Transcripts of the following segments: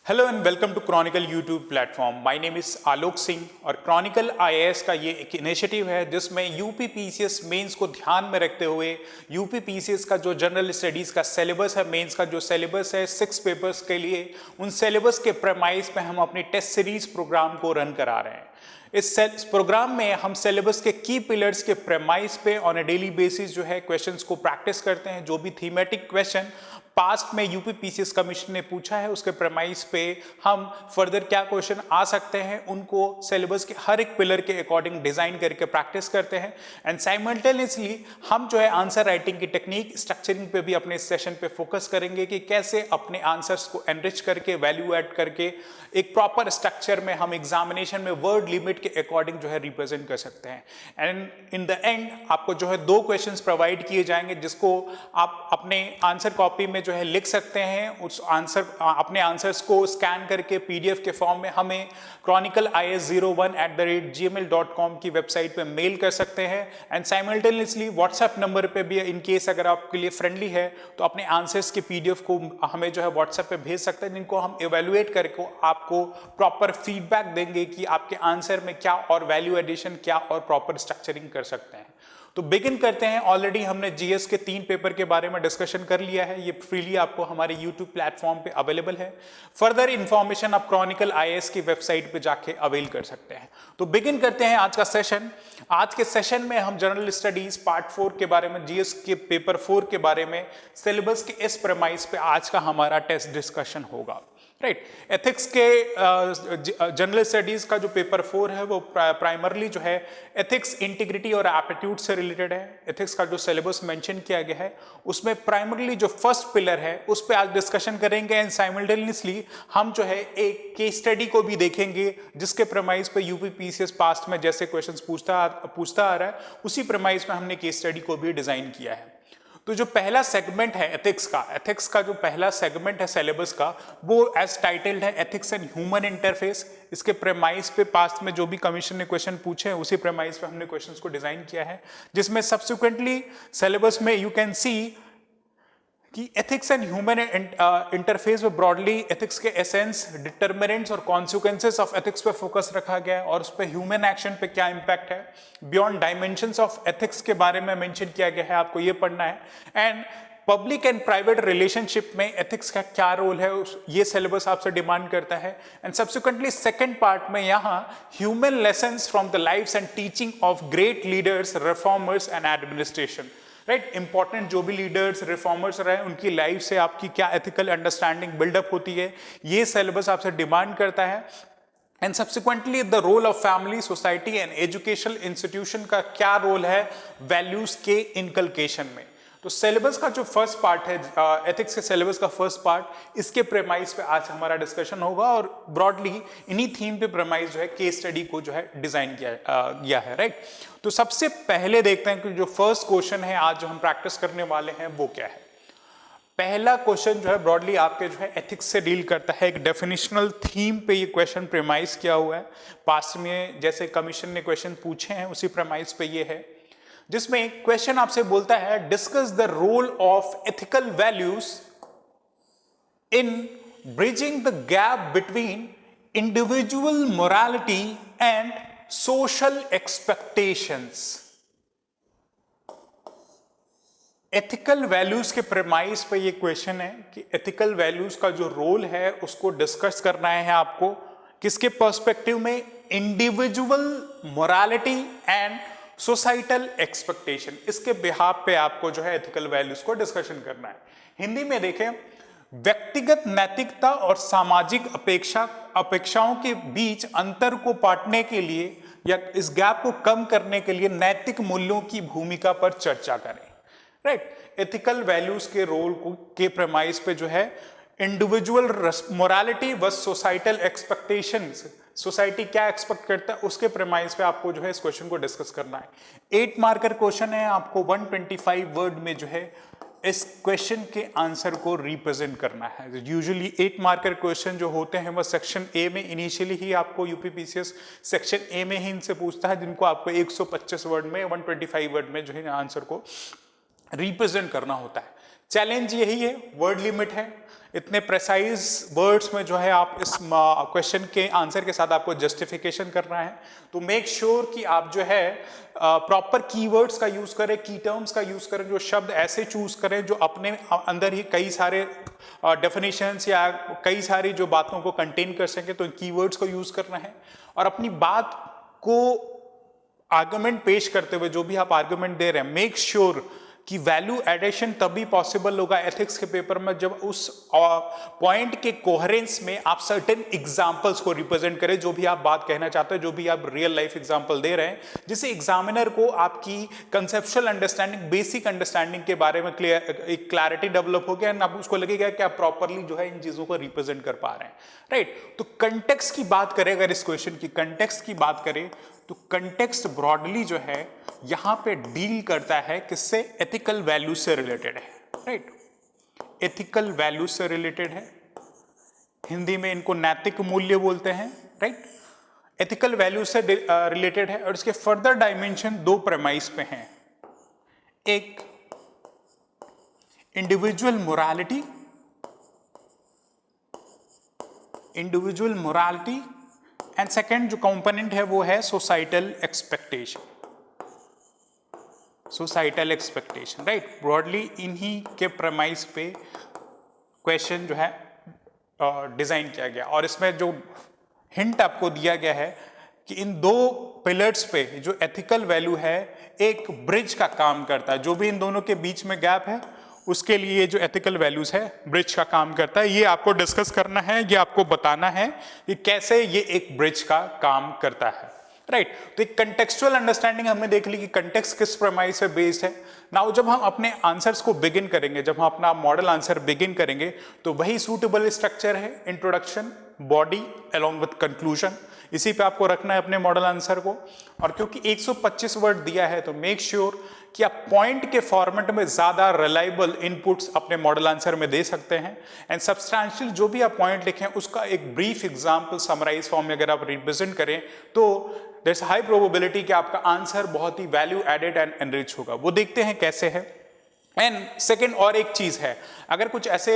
Hello and welcome to Chronicle YouTube platform. My name is Alok Singh और Chronicle IAS का ये एक इनिशिएटिव है जिसमें यूपी पीसीएस मेंस को ध्यान में रखते हुए यूपी पीसीएस का जो जनरल स्टडीज़ का सिलेबस है, मेंस का जो सिलेबस है 6 पेपर्स के लिए, उन सिलेबस के प्रेमाइज पे हम अपनी टेस्ट सीरीज प्रोग्राम को रन करा रहे हैं। इस प्रोग्राम में हम सिलेबस के की पिलर्स के प्रेमाइज पे ऑन अ डेली बेसिस जो है क्वेश्चंस को प्रैक्टिस करते हैं। जो भी थीमेटिक क्वेश्चन पास्ट में यूपी पीसीएस कमीशन ने पूछा है उसके प्रेमाइज पे हम फर्दर क्या क्वेश्चन आ सकते हैं उनको सिलेबस के हर एक पिलर के अकॉर्डिंग डिजाइन करके प्रैक्टिस करते हैं। एंड साइमल्टेनियसली हम जो है आंसर राइटिंग की टेक्निक स्ट्रक्चरिंग पे भी अपने इस सेशन पे फोकस करेंगे कि कैसे अपने आंसर्स को एनरिच करके वैल्यू ऐड करके एक प्रॉपर स्ट्रक्चर में हम एग्जामिनेशन में वर्ड लिमिट के अकॉर्डिंग जो है रिप्रेजेंट कर सकते हैं। एंड इन द एंड आपको जो है 2 क्वेश्चंस प्रोवाइड किए जाएंगे जिसको आप अपने आंसर कॉपी में जो है लिख सकते हैं। उस अपने आंसर्स को स्कैन करके पीडीएफ के फॉर्म में हमें chronicleis01@gmail.com की वेबसाइट पे मेल कर सकते हैं। एंड साइमल्टेनियसली व्हाट्सएप नंबर पे भी इन केस अगर आपके लिए फ्रेंडली है तो अपने आंसर्स के पीडीएफ को हमें जो है व्हाट्सएप पे भेज सकते हैं, जिनको हम इवेल्युएट करके आपको प्रॉपर फीडबैक देंगे कि आपके आंसर में क्या और वैल्यू एडिशन क्या और प्रॉपर स्ट्रक्चरिंग कर सकते हैं। तो बिगिन करते हैं। ऑलरेडी हमने जीएस के 3 पेपर के बारे में डिस्कशन कर लिया है, ये फ्रीली आपको हमारे यूट्यूब प्लेटफॉर्म पे अवेलेबल है। फर्दर इंफॉर्मेशन आप क्रॉनिकल आईएएस की वेबसाइट पे जाके अवेल कर सकते हैं। तो बिगिन करते हैं आज का सेशन। आज के सेशन में हम जनरल स्टडीज पार्ट 4 के बारे में, जीएस के पेपर 4 के बारे में, सिलेबस के इस प्रेमाइज पे आज का हमारा टेस्ट डिस्कशन होगा। राइट, एथिक्स के जनरल स्टडीज का जो पेपर 4 है वो प्राइमरली जो है एथिक्स, इंटीग्रिटी और एप्टीट्यूड से रिलेटेड है। एथिक्स का जो सिलेबस मेंशन किया गया है उसमें प्राइमरली जो फर्स्ट पिलर है उस पर आज डिस्कशन करेंगे। एंड साइमल्टेनियसली हम जो है एक केस स्टडी को भी देखेंगे जिसके प्रेमाइज पे यूपी पीसीएस पास्ट में जैसे क्वेश्चंस पूछता आ रहा है उसी प्रेमाइज पे हमने केस स्टडी को भी डिजाइन किया है। तो जो पहला सेगमेंट है एथिक्स का जो पहला सेगमेंट है सिलेबस का वो एज टाइटल्ड है एथिक्स एंड ह्यूमन इंटरफेस। इसके प्रेमाइज पे पास्ट में जो भी कमीशन ने क्वेश्चन पूछे हैं उसी प्रेमाइज पे हमने क्वेश्चंस को डिजाइन किया है, जिसमें सब्सिक्वेंटली सिलेबस में यू कैन सी कि एथिक्स एंड ह्यूमन इंटरफेस में ब्रॉडली एथिक्स के एसेंस, डिटर्मिनेंट्स और कॉन्सिक्वेंसेस ऑफ एथिक्स पे फोकस रखा गया है और उस पे ह्यूमन एक्शन पे क्या इंपैक्ट है, बियॉन्ड डायमेंशंस ऑफ एथिक्स के बारे में मेंशन किया गया है, आपको ये पढ़ना है। And public and private relationship में एथिक्स का क्या रोल है ये सिलेबस आपसे डिमांड करता है। एंड सब्सिक्वेंटली सेकंड पार्ट में यहाँ human lessons from the lives and teaching of great leaders, reformers and administration. Right, important जो भी लीडर्स, रिफॉर्मर्स रहे उनकी लाइफ से आपकी क्या एथिकल अंडरस्टैंडिंग बिल्डअप होती है, ये सिलेबस आपसे डिमांड करता है। And subsequently the role of family, society and educational institution का क्या रोल है वैल्यूज के इनकलकेशन में। तो सिलेबस का जो फर्स्ट पार्ट है एथिक्स के सिलेबस का फर्स्ट पार्ट, इसके प्रेमाइज पे आज हमारा डिस्कशन होगा और ब्रॉडली इन्हीं थीम पे प्रेमाइज जो है केस स्टडी को जो है डिजाइन किया है। राइट, तो सबसे पहले देखते हैं कि जो फर्स्ट क्वेश्चन है आज जो हम प्रैक्टिस करने वाले हैं वो क्या है। पहला क्वेश्चन जो है ब्रॉडली आपके जो है एथिक्स से डील करता है, एक डेफिनेशनल थीम पे ये क्वेश्चन प्रेमाइज किया हुआ है। पास्ट में जैसे कमीशन ने क्वेश्चन पूछे हैं उसी प्रेमाइज पे ये है, जिसमें क्वेश्चन आपसे बोलता है discuss the role of ethical values in bridging the gap between individual morality and social expectations. Ethical values के प्रेमाइज पे ये क्वेश्चन है कि एथिकल वैल्यूज का जो रोल है उसको डिस्कस करना है आपको किसके पर्सपेक्टिव में, individual morality and societal expectation, इसके बिहाफ पे आपको जो है एथिकल वैल्यूज को डिस्कशन करना है। हिंदी में देखें, व्यक्तिगत नैतिकता और सामाजिक अपेक्षाओं के बीच अंतर को पाटने के लिए या इस गैप को कम करने के लिए नैतिक मूल्यों की भूमिका पर चर्चा करें। राइट, एथिकल वैल्यूज के रोल को के प्रेमाइज पे जो है इंडिविजुअल मोरालिटी व सोसाइटल एक्सपेक्टेशंस, सोसाइटी क्या एक्सपेक्ट करता है उसके प्रेमाइज पे आपको जो है इस क्वेश्चन को डिस्कस करना है। 8 मार्कर क्वेश्चन है, आपको 125 वर्ड में जो है इस क्वेश्चन के आंसर को रिप्रेजेंट करना है। यूजुअली 8 मार्कर क्वेश्चन जो होते हैं वह सेक्शन ए में इनिशियली ही आपको यूपी पीसीएस सेक्शन ए में ही इनसे पूछता है, जिनको आपको 125 वर्ड में 125 वर्ड में जो है आंसर को रिप्रेजेंट करना होता है। चैलेंज यही है, वर्ड लिमिट है, इतने प्रेसाइज वर्ड्स में जो है आप इस क्वेश्चन के आंसर के साथ आपको जस्टिफिकेशन करना है। तो मेक श्योर कि आप जो है प्रॉपर कीवर्ड्स का यूज करें, की टर्म्स का यूज करें, जो शब्द ऐसे चूज करें जो अपने अंदर ही कई सारे डेफिनेशंस या कई सारी जो बातों को कंटेन कर सके, तो कीवर्ड्स को यूज करना है। और अपनी बात को आर्गुमेंट पेश करते हुए, जो भी आप आर्गुमेंट दे रहे हैं, मेक श्योर कि वैल्यू एडिशन तभी पॉसिबल होगा एथिक्स के पेपर में जब उस पॉइंट के कोहेरेंस में आप सर्टेन एग्जांपल्स को रिप्रेजेंट करें, जो भी आप बात कहना चाहते हैं, जो भी आप रियल लाइफ एग्जांपल दे रहे हैं, जिससे एग्जामिनर को आपकी कंसेप्चुअल अंडरस्टैंडिंग, बेसिक अंडरस्टैंडिंग के बारे में एक क्लैरिटी डेवलप हो गया, एंड अब उसको लगेगा कि आप प्रॉपरली जो है इन चीजों को रिप्रेजेंट कर पा रहे हैं, राइट। तो कंटेक्स्ट की बात करें, अगर इस क्वेश्चन की कंटेक्स्ट की बात करें, तो कंटेक्स्ट ब्रॉडली जो है यहां पे डील करता है किससे, एथिकल वैल्यू से रिलेटेड है, राइट। एथिकल वैल्यू से रिलेटेड है, हिंदी में इनको नैतिक मूल्य बोलते हैं, राइट। एथिकल वैल्यू से रिलेटेड है और इसके फर्दर डायमेंशन दो प्रेमाइस पे हैं, एक इंडिविजुअल मोरालिटी, एंड सेकेंड जो कंपोनेंट है वो है सोसाइटल एक्सपेक्टेशन, राइट। ब्रॉडली इन्हीं के प्रेमाइस पे क्वेश्चन जो है डिजाइन किया गया, और इसमें जो हिंट आपको दिया गया है कि इन दो पिलर्स पे जो एथिकल वैल्यू है एक ब्रिज का काम करता है, जो भी इन दोनों के बीच में गैप है उसके लिए जो एथिकल वैल्यूज है ब्रिज का काम करता है। ये आपको डिस्कस करना है, ये आपको बताना है कि कैसे ये एक ब्रिज का काम करता है, राइट। तो एक कंटेक्सचुअल अंडरस्टैंडिंग हमने देख ली कि कंटेक्स्ट किस प्रेमाइस पे बेस्ड है। नाउ जब हम अपने आंसर्स को बिगिन करेंगे, जब हम अपना मॉडल आंसर बिगिन करेंगे, तो वही सूटेबल स्ट्रक्चर है, introduction, body along with conclusion, इसी पे आपको रखना है अपने मॉडल आंसर को। और क्योंकि 125 वर्ड दिया है, तो मेक श्योर कि आप पॉइंट के फॉर्मेट में ज्यादा रिलायबल इनपुट्स अपने मॉडल आंसर में दे सकते हैं, एंड सब्सटैंशियल जो भी आप पॉइंट लिखें उसका एक ब्रीफ एग्जांपल समराइज फॉर्म में अगर आप रिप्रेजेंट करें, तो देयर इज हाई प्रोबेबिलिटी कि आपका आंसर बहुत ही वैल्यू एडेड एंड एनरिच होगा। वो देखते हैं कैसे है। एंड सेकेंड और एक चीज है, अगर कुछ ऐसे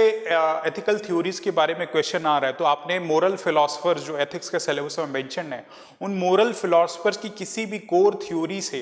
एथिकल थ्योरीज के बारे में क्वेश्चन आ रहा है, तो आपने मोरल फिलोसफर्स जो एथिक्स के सिलेबस में मेंशन है, उन मोरल फिलोसफर्स की किसी भी कोर थ्योरी से,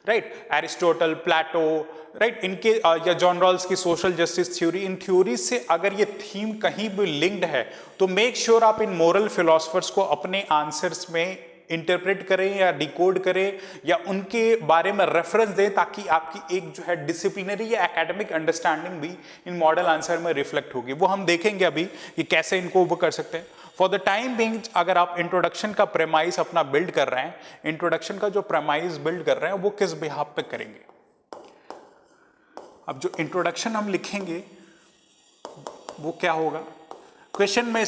राइट, एरिस्टोटल, प्लेटो, राइट, इनके या जॉन रॉल्स की सोशल जस्टिस थ्योरी, इन थ्योरीज से अगर ये थीम कहीं भी लिंक्ड है, तो मेक श्योर आप इन मोरल फिलोसफर्स को अपने आंसर्स में इंटरप्रेट करें या डिकोड करें या उनके बारे में रेफरेंस दें, ताकि आपकी एक जो है डिसिप्लिनरी या एकेडमिक अंडरस्टैंडिंग भी इन मॉडल आंसर में रिफ्लेक्ट होगी। वो हम देखेंगे अभी कि कैसे इनको वो कर सकते हैं। फॉर द टाइम बिंग, अगर आप इंट्रोडक्शन का प्रेमाइस अपना बिल्ड कर रहे हैं, इंट्रोडक्शन का जो प्रेमाइस बिल्ड कर रहे हैं वो किस बिहाफ पे करेंगे। अब जो इंट्रोडक्शन हम लिखेंगे वो क्या होगा, क्वेश्चन में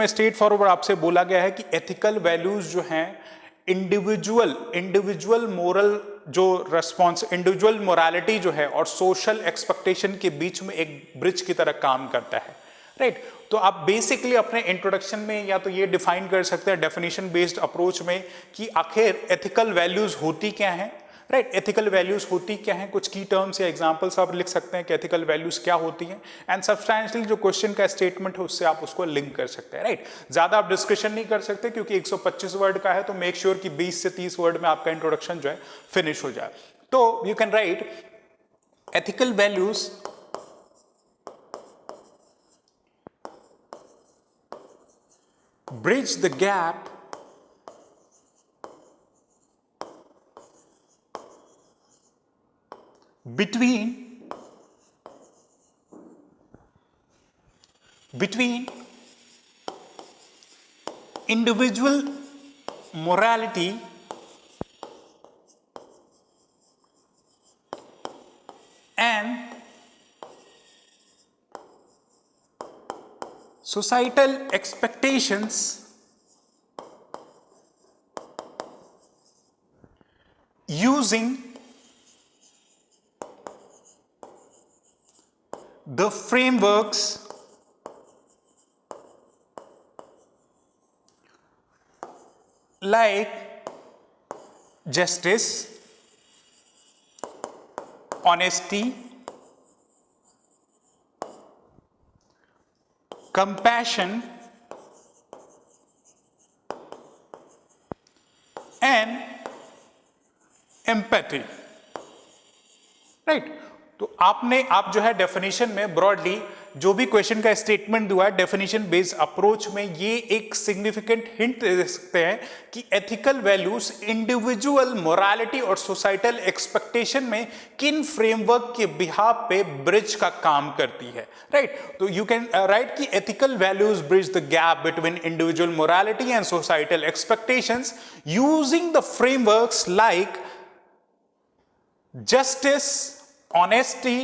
स्ट्रेट फॉरवर्ड आपसे बोला गया है कि एथिकल वैल्यूज जो हैं इंडिविजुअल मोरल जो रेस्पॉन्स, इंडिविजुअल मोरालिटी जो है और सोशल एक्सपेक्टेशन के बीच में एक ब्रिज की तरह काम करता है, राइट। तो आप बेसिकली अपने इंट्रोडक्शन में या तो ये डिफाइन कर सकते हैं डेफिनेशन बेस्ड अप्रोच में कि आखिर एथिकल वैल्यूज होती क्या हैं, राइट। एथिकल वैल्यूज होती क्या हैं, कुछ की टर्म्स या एग्जांपल्स आप लिख सकते हैं कि एथिकल वैल्यूज क्या होती हैं, एंड सब्सटैंशियली जो क्वेश्चन का स्टेटमेंट है उससे आप उसको लिंक कर सकते हैं, राइट। ज्यादा आप डिस्कशन नहीं कर सकते क्योंकि 125 वर्ड का है, तो मेक श्योर कि 20 से 30 वर्ड में आपका इंट्रोडक्शन जो है फिनिश हो जाए। तो you can write ethical values bridge the gap between individual morality and societal expectations using the frameworks like justice, honesty, compassion and empathy, right. तो आप जो है डेफिनेशन में ब्रॉडली जो भी क्वेश्चन का स्टेटमेंट दिया है डेफिनेशन बेस्ड अप्रोच में, ये एक सिग्निफिकेंट हिंट दे सकते हैं कि एथिकल वैल्यूज इंडिविजुअल मोरालिटी और सोसाइटल एक्सपेक्टेशन में किन फ्रेमवर्क के बिहाफ पे ब्रिज का काम करती है, राइट। तो यू कैन राइट कि ethical values bridge the gap between individual morality and societal expectations using the frameworks like justice, honesty,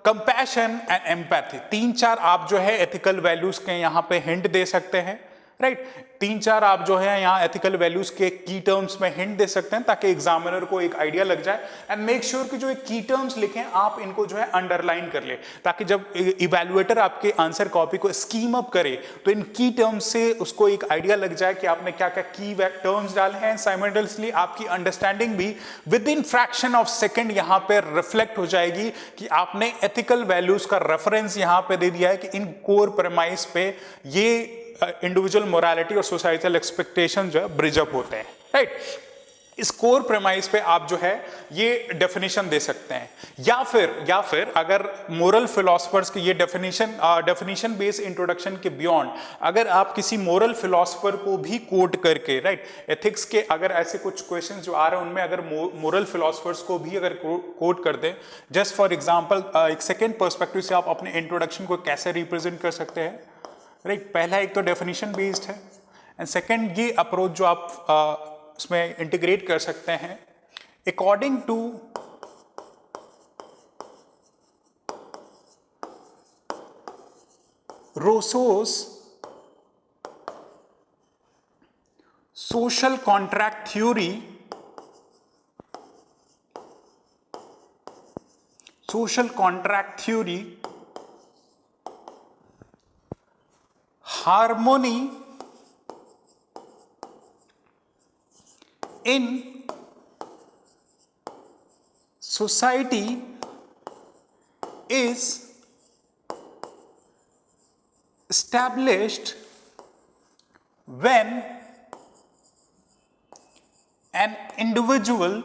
compassion and empathy. 3-4 आप जो है एथिकल वैल्यूज के यहां पे हिंट दे सकते हैं, राइट। 3-4 आप जो है यहाँ एथिकल वैल्यूज के की टर्म्स में हिंट दे सकते हैं ताकि एग्जामिनर को एक आइडिया लग जाए। एंड मेक श्योर कि जो की टर्म्स लिखें आप इनको जो है अंडरलाइन कर ले, ताकि जब इवैल्यूएटर आपके आंसर कॉपी को स्कीम अप करे तो इन की टर्म्स से उसको एक आइडिया लग जाए कि आपने क्या क्या की टर्म्स डाले हैं। साइमल्टेनियसली आपकी अंडरस्टैंडिंग भी with in fraction of second यहाँ पे रिफ्लेक्ट हो जाएगी कि आपने एथिकल वैल्यूज का रेफरेंस यहाँ पे दे दिया है कि इन कोर प्रेमाइस पे ये इंडिविजुअल मोरालिटी और सोसाइटल एक्सपेक्टेशन जो है ब्रिज अप होते हैं, राइट। इस कोर प्रेमाइस पे आप जो है ये डेफिनेशन दे सकते हैं, या फिर अगर मोरल फिलोसफर्स की ये डेफिनेशन बेस्ड इंट्रोडक्शन के बियॉन्ड अगर आप किसी मोरल फिलोसफर को भी कोट करके, राइट, एथिक्स के अगर ऐसे कुछ क्वेश्चंस जो आ रहे हैं उनमें अगर मोरल फिलोसफर्स को भी अगर कोट कर दें, जस्ट फॉर एग्जांपल एक सेकेंड पर्सपेक्टिव से आप अपने इंट्रोडक्शन को कैसे रिप्रेजेंट कर सकते हैं, राइट। पहला एक तो डेफिनेशन बेस्ड है एंड सेकंड ये अप्रोच जो आप उसमें इंटीग्रेट कर सकते हैं according to Rousseau's social contract theory, harmony in society is established when an individual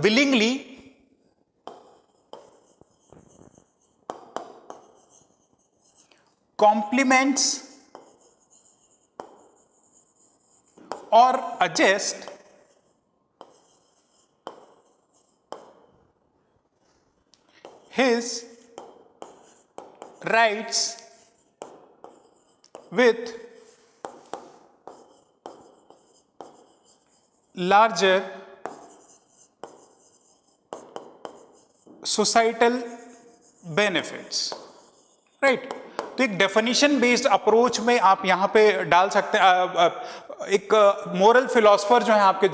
willingly compliments or adjusts his rights with larger societal benefits, right। तो एक डेफिनेशन बेस्ड अप्रोच में आप यहां पे डाल सकते हैं एक मोरल फिलोसफर जो है आपके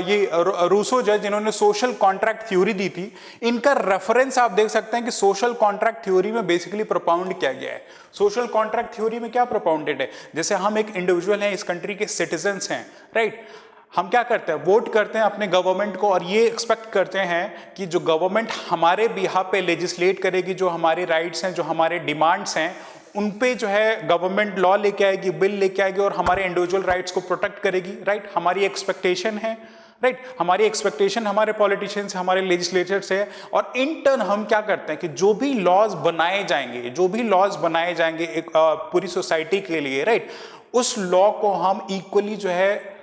ये रूसो जो है जिन्होंने सोशल कॉन्ट्रैक्ट थ्योरी दी थी, इनका रेफरेंस आप देख सकते हैं कि सोशल कॉन्ट्रैक्ट थ्योरी में बेसिकली प्रोपाउंड किया गया है। सोशल कॉन्ट्रैक्ट थ्योरी में क्या प्रोपाउंडेड है, जैसे हम एक इंडिविजुअल हैं, इस कंट्री के सिटीजन्स हैं, राइट। हम क्या करते हैं, वोट करते हैं अपने गवर्नमेंट को और ये एक्सपेक्ट करते हैं कि जो गवर्नमेंट हमारे बिहाफ पे लेजिस्लेट करेगी, जो हमारे राइट्स हैं, जो हमारे डिमांड्स हैं, उन पे जो है गवर्नमेंट लॉ लेके आएगी, बिल लेके आएगी और हमारे इंडिविजुअल राइट्स को प्रोटेक्ट करेगी, राइट। हमारी एक्सपेक्टेशन है, राइट। हमारी एक्सपेक्टेशन हमारे पॉलिटिशियंस, हमारे लेजिस्लेटर्स है। और इन टर्न हम क्या करते हैं कि जो भी लॉज बनाए जाएंगे एक पूरी सोसाइटी के लिए, राइट, उस लॉ को हम इक्वली जो है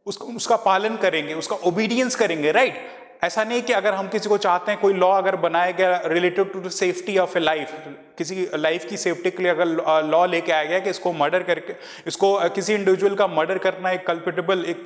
उसका पालन करेंगे, उसका ओबीडियंस करेंगे, राइट। ऐसा नहीं कि अगर हम किसी को चाहते हैं, कोई लॉ अगर बनाया गया related to the safety of a life, किसी लाइफ की सेफ्टी के लिए अगर लॉ लेके आया गया कि इसको मर्डर करके, इसको किसी इंडिविजुअल का मर्डर करना एक कल्पिटेबल, एक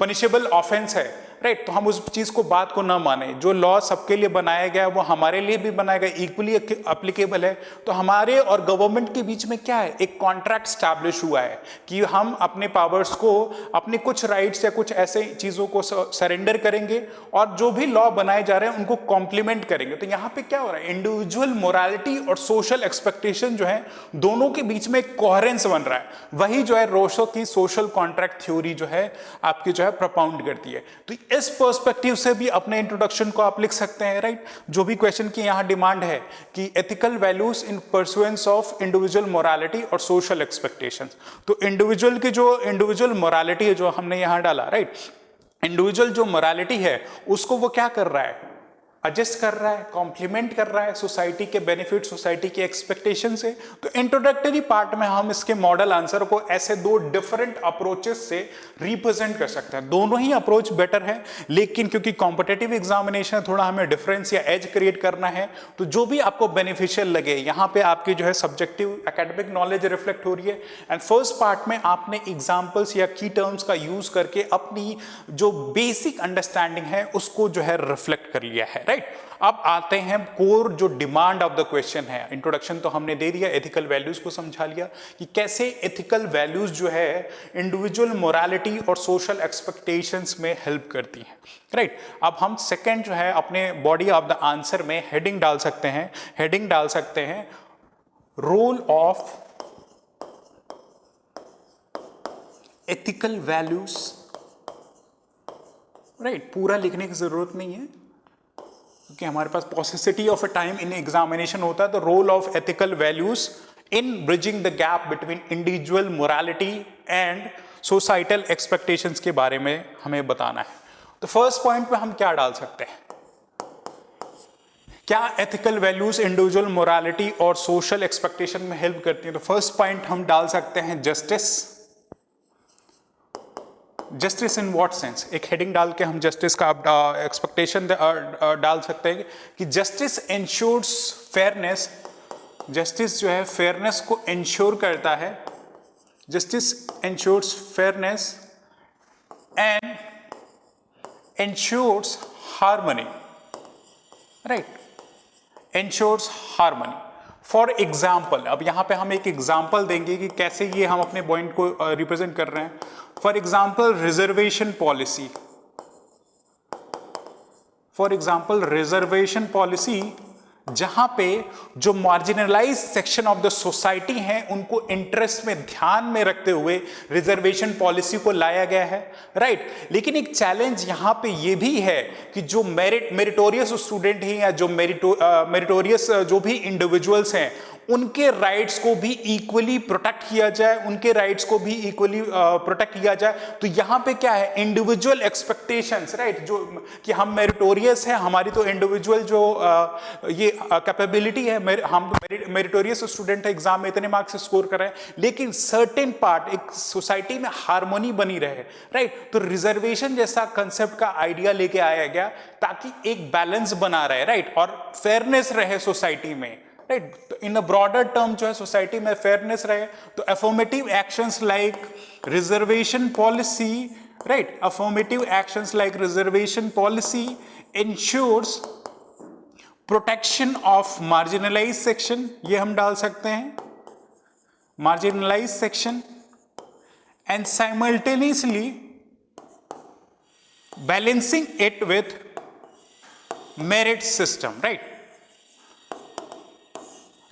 पनिशेबल ऑफेंस है, राइट। तो हम उस चीज को, बात को ना माने, जो लॉ सबके लिए बनाया गया है वो हमारे लिए भी बनाया गया, इक्वली एप्लीकेबल है। तो हमारे और गवर्नमेंट के बीच में क्या है, एक कॉन्ट्रैक्ट स्टैब्लिश हुआ है कि हम अपने पावर्स को, अपने कुछ राइट्स या कुछ ऐसे चीजों को सरेंडर करेंगे और जो भी लॉ बनाए जा रहे हैं उनको कॉम्प्लीमेंट करेंगे। तो यहां पे क्या हो रहा है, इंडिविजुअल मोरालिटी और सोशल एक्सपेक्टेशन जो है दोनों के बीच में एक कोहेरेंस बन रहा है। वही जो है रोसो की सोशल कॉन्ट्रैक्ट थ्योरी जो है आपकी जो है प्रोपाउंड करती है। तो इस पर्सपेक्टिव से भी अपने इंट्रोडक्शन को आप लिख सकते हैं, राइट। जो भी क्वेश्चन की यहां डिमांड है कि ethical values in pursuance of individual morality और सोशल एक्सपेक्टेशंस। तो इंडिविजुअल की जो इंडिविजुअल मोरालिटी है जो हमने यहां डाला, राइट, इंडिविजुअल जो मोरालिटी है उसको वो क्या कर रहा है, एडजस्ट कर रहा है, कॉम्प्लीमेंट कर रहा है सोसाइटी के बेनिफिट, सोसाइटी के एक्सपेक्टेशन से। तो इंट्रोडक्टरी पार्ट में हम इसके मॉडल आंसर को ऐसे दो डिफरेंट अप्रोचेस से रिप्रेजेंट कर सकते हैं। दोनों ही अप्रोच बेटर है, लेकिन क्योंकि कॉम्पिटिटिव एग्जामिनेशन थोड़ा हमें डिफरेंस या एज क्रिएट करना है, तो जो भी आपको बेनिफिशियल लगे, यहां पे आपकी जो है सब्जेक्टिव एकेडमिक नॉलेज रिफ्लेक्ट हो रही है। एंड फर्स्ट पार्ट में आपने एग्जाम्पल्स या की टर्म्स का यूज करके अपनी जो बेसिक अंडरस्टैंडिंग है उसको जो है रिफ्लेक्ट कर लिया है, राइट। अब आते हैं कोर जो डिमांड ऑफ द क्वेश्चन है। इंट्रोडक्शन तो हमने दे दिया, एथिकल वैल्यूज को समझा लिया कि कैसे एथिकल वैल्यूज जो है इंडिविजुअल मोरालिटी और सोशल एक्सपेक्टेशंस में हेल्प करती हैं, राइट। अब हम सेकंड जो है अपने बॉडी ऑफ द आंसर में हेडिंग डाल सकते हैं, हेडिंग डाल सकते हैं role of ethical values, right. पूरा लिखने की जरूरत नहीं है क्योंकि हमारे पास paucity of a time in examination होता है। तो role of ethical values in bridging the gap between individual morality and societal expectations के बारे में हमें बताना है। तो फर्स्ट पॉइंट पे हम क्या डाल सकते हैं, क्या एथिकल वैल्यूज इंडिविजुअल मोरालिटी और सोशल एक्सपेक्टेशन में हेल्प करती हैं। तो फर्स्ट पॉइंट हम डाल सकते हैं justice. Justice in what sense, एक हेडिंग डाल के हम जस्टिस का एक्सपेक्टेशन डाल सकते हैं कि जस्टिस इंश्योर्स फेयरनेस, जस्टिस जो है फेयरनेस को इंश्योर करता है, justice ensures fairness and ensures harmony, right, ensures harmony. For example, अब यहां पे हम एक एग्जाम्पल देंगे कि कैसे ये हम अपने पॉइंट को रिप्रेजेंट कर रहे हैं। For example reservation policy, for example reservation policy, जहां पे जो marginalize section of the society हैं उनको इंटरेस्ट में ध्यान में रखते हुए रिजर्वेशन पॉलिसी को लाया गया है, राइट। लेकिन एक चैलेंज यहां पे ये भी है कि जो मेरिटोरियस स्टूडेंट हैं या जो मेरिटोरियस जो भी इंडिविजुअल्स हैं उनके राइट्स को भी इक्वली प्रोटेक्ट किया जाए, उनके राइट्स को भी इक्वली प्रोटेक्ट किया जाए। तो यहां पे क्या है, इंडिविजुअल एक्सपेक्टेशंस, राइट, जो कि हम मेरिटोरियस हैं, हमारी तो इंडिविजुअल जो ये कैपेबिलिटी है, हम तो मेरिटोरियस स्टूडेंट है, एग्जाम में इतने मार्क्स स्कोर कर रहे हैं, लेकिन सर्टेन पार्ट एक सोसाइटी में हार्मोनी बनी रहे, राइट। तो रिजर्वेशन जैसा कंसेप्ट का आइडिया लेके आया गया ताकि एक बैलेंस बना रहे, राइट, और फेयरनेस रहे सोसाइटी में, राइट। तो इन अ ब्रॉडर टर्म जो है सोसाइटी में फेयरनेस रहे। तो affirmative actions like reservation policy, right, affirmative actions like reservation policy ensures protection of marginalize section, ये हम डाल सकते हैं marginalize section, and simultaneously balancing it with merit system, right.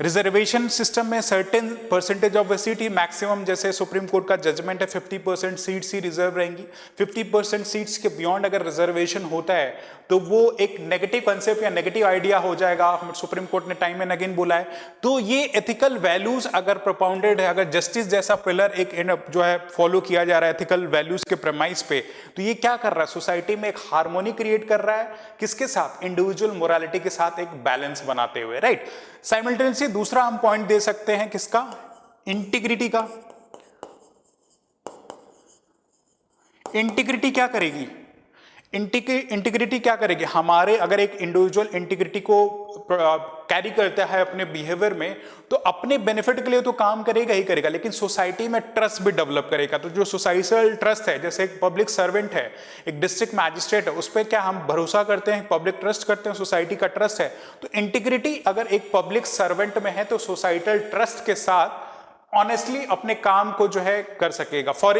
Reservation system में सर्टेन परसेंटेज ऑफ सीट ही maximum, जैसे supreme court का judgment है 50% सीट्स ही रिजर्व रहेंगी। 50% सीट्स के बियॉन्ड अगर रिजर्वेशन होता है तो वो एक नेगेटिव कंसेप्ट या नेगेटिव आइडिया हो जाएगा, सुप्रीम कोर्ट ने टाइम एंड अगेन बोला है। तो ये एथिकल वैल्यूज अगर प्रोपाउंडेड है, अगर जस्टिस जैसा पिलर एक जो है फॉलो किया जा रहा है एथिकल वैल्यूज के प्रेमाइस पे, तो ये क्या कर रहा है, सोसाइटी में एक हार्मोनी क्रिएट कर रहा है, किसके साथ, इंडिविजुअल मोरालिटी के साथ एक बैलेंस बनाते हुए, राइट। साइमल्टेनियसली दूसरा हम पॉइंट दे सकते हैं किसका, इंटीग्रिटी का। इंटीग्रिटी क्या करेगी, इंटीग्रिटी क्या करेगी, हमारे अगर एक इंडिविजुअल इंटीग्रिटी को कैरी करता है अपने बिहेवियर में, तो अपने बेनिफिट के लिए तो काम करेगा ही करेगा, लेकिन सोसाइटी में ट्रस्ट भी डेवलप करेगा। तो जो सोसाइटल ट्रस्ट है, जैसे एक पब्लिक सर्वेंट है, एक डिस्ट्रिक्ट मैजिस्ट्रेट है, उस पर क्या हम भरोसा करते हैं, पब्लिक ट्रस्ट करते हैं, सोसाइटी का ट्रस्ट है। तो इंटीग्रिटी अगर एक पब्लिक सर्वेंट में है तो सोसाइटल ट्रस्ट के साथ ऑनेस्टली अपने काम को जो है कर सकेगा। फॉर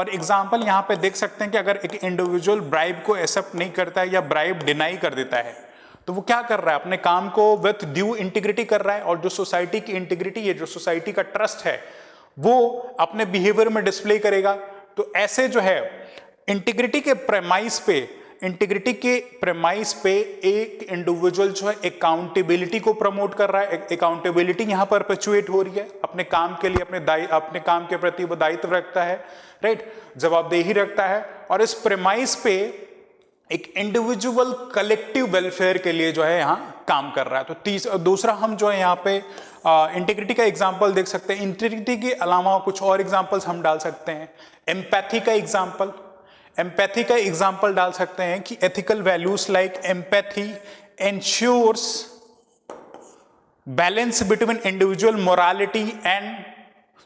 एग्जाम्पल यहां पे देख सकते हैं कि अगर एक इंडिविजुअल ब्राइब को एक्सेप्ट नहीं करता है या ब्राइब डिनाई कर देता है, तो वो क्या कर रहा है, अपने काम को विथ ड्यू इंटीग्रिटी कर रहा है, और जो सोसाइटी की इंटीग्रिटी है, जो सोसाइटी का ट्रस्ट है, वो अपने बिहेवियर में डिस्प्ले करेगा। तो ऐसे जो है इंटीग्रिटी के प्रेमाइस पे एक इंडिविजुअल जो है अकाउंटेबिलिटी को प्रमोट कर रहा है। अकाउंटेबिलिटी यहां पर परचुएट हो रही है, अपने काम के लिए अपने काम के प्रति वो दायित्व रखता है, राइट, जवाबदेही रखता है, और इस प्रेमाइस पे एक इंडिविजुअल कलेक्टिव वेलफेयर के लिए जो है यहां काम कर रहा है। तो दूसरा हम जो है यहाँ पे इंटीग्रिटी का एग्जांपल देख सकते हैं। इंटीग्रिटी के अलावा कुछ और एग्जांपल्स हम डाल सकते हैं। एम्पैथी का एग्जांपल डाल सकते हैं कि ethical values like empathy ensures balance between individual morality and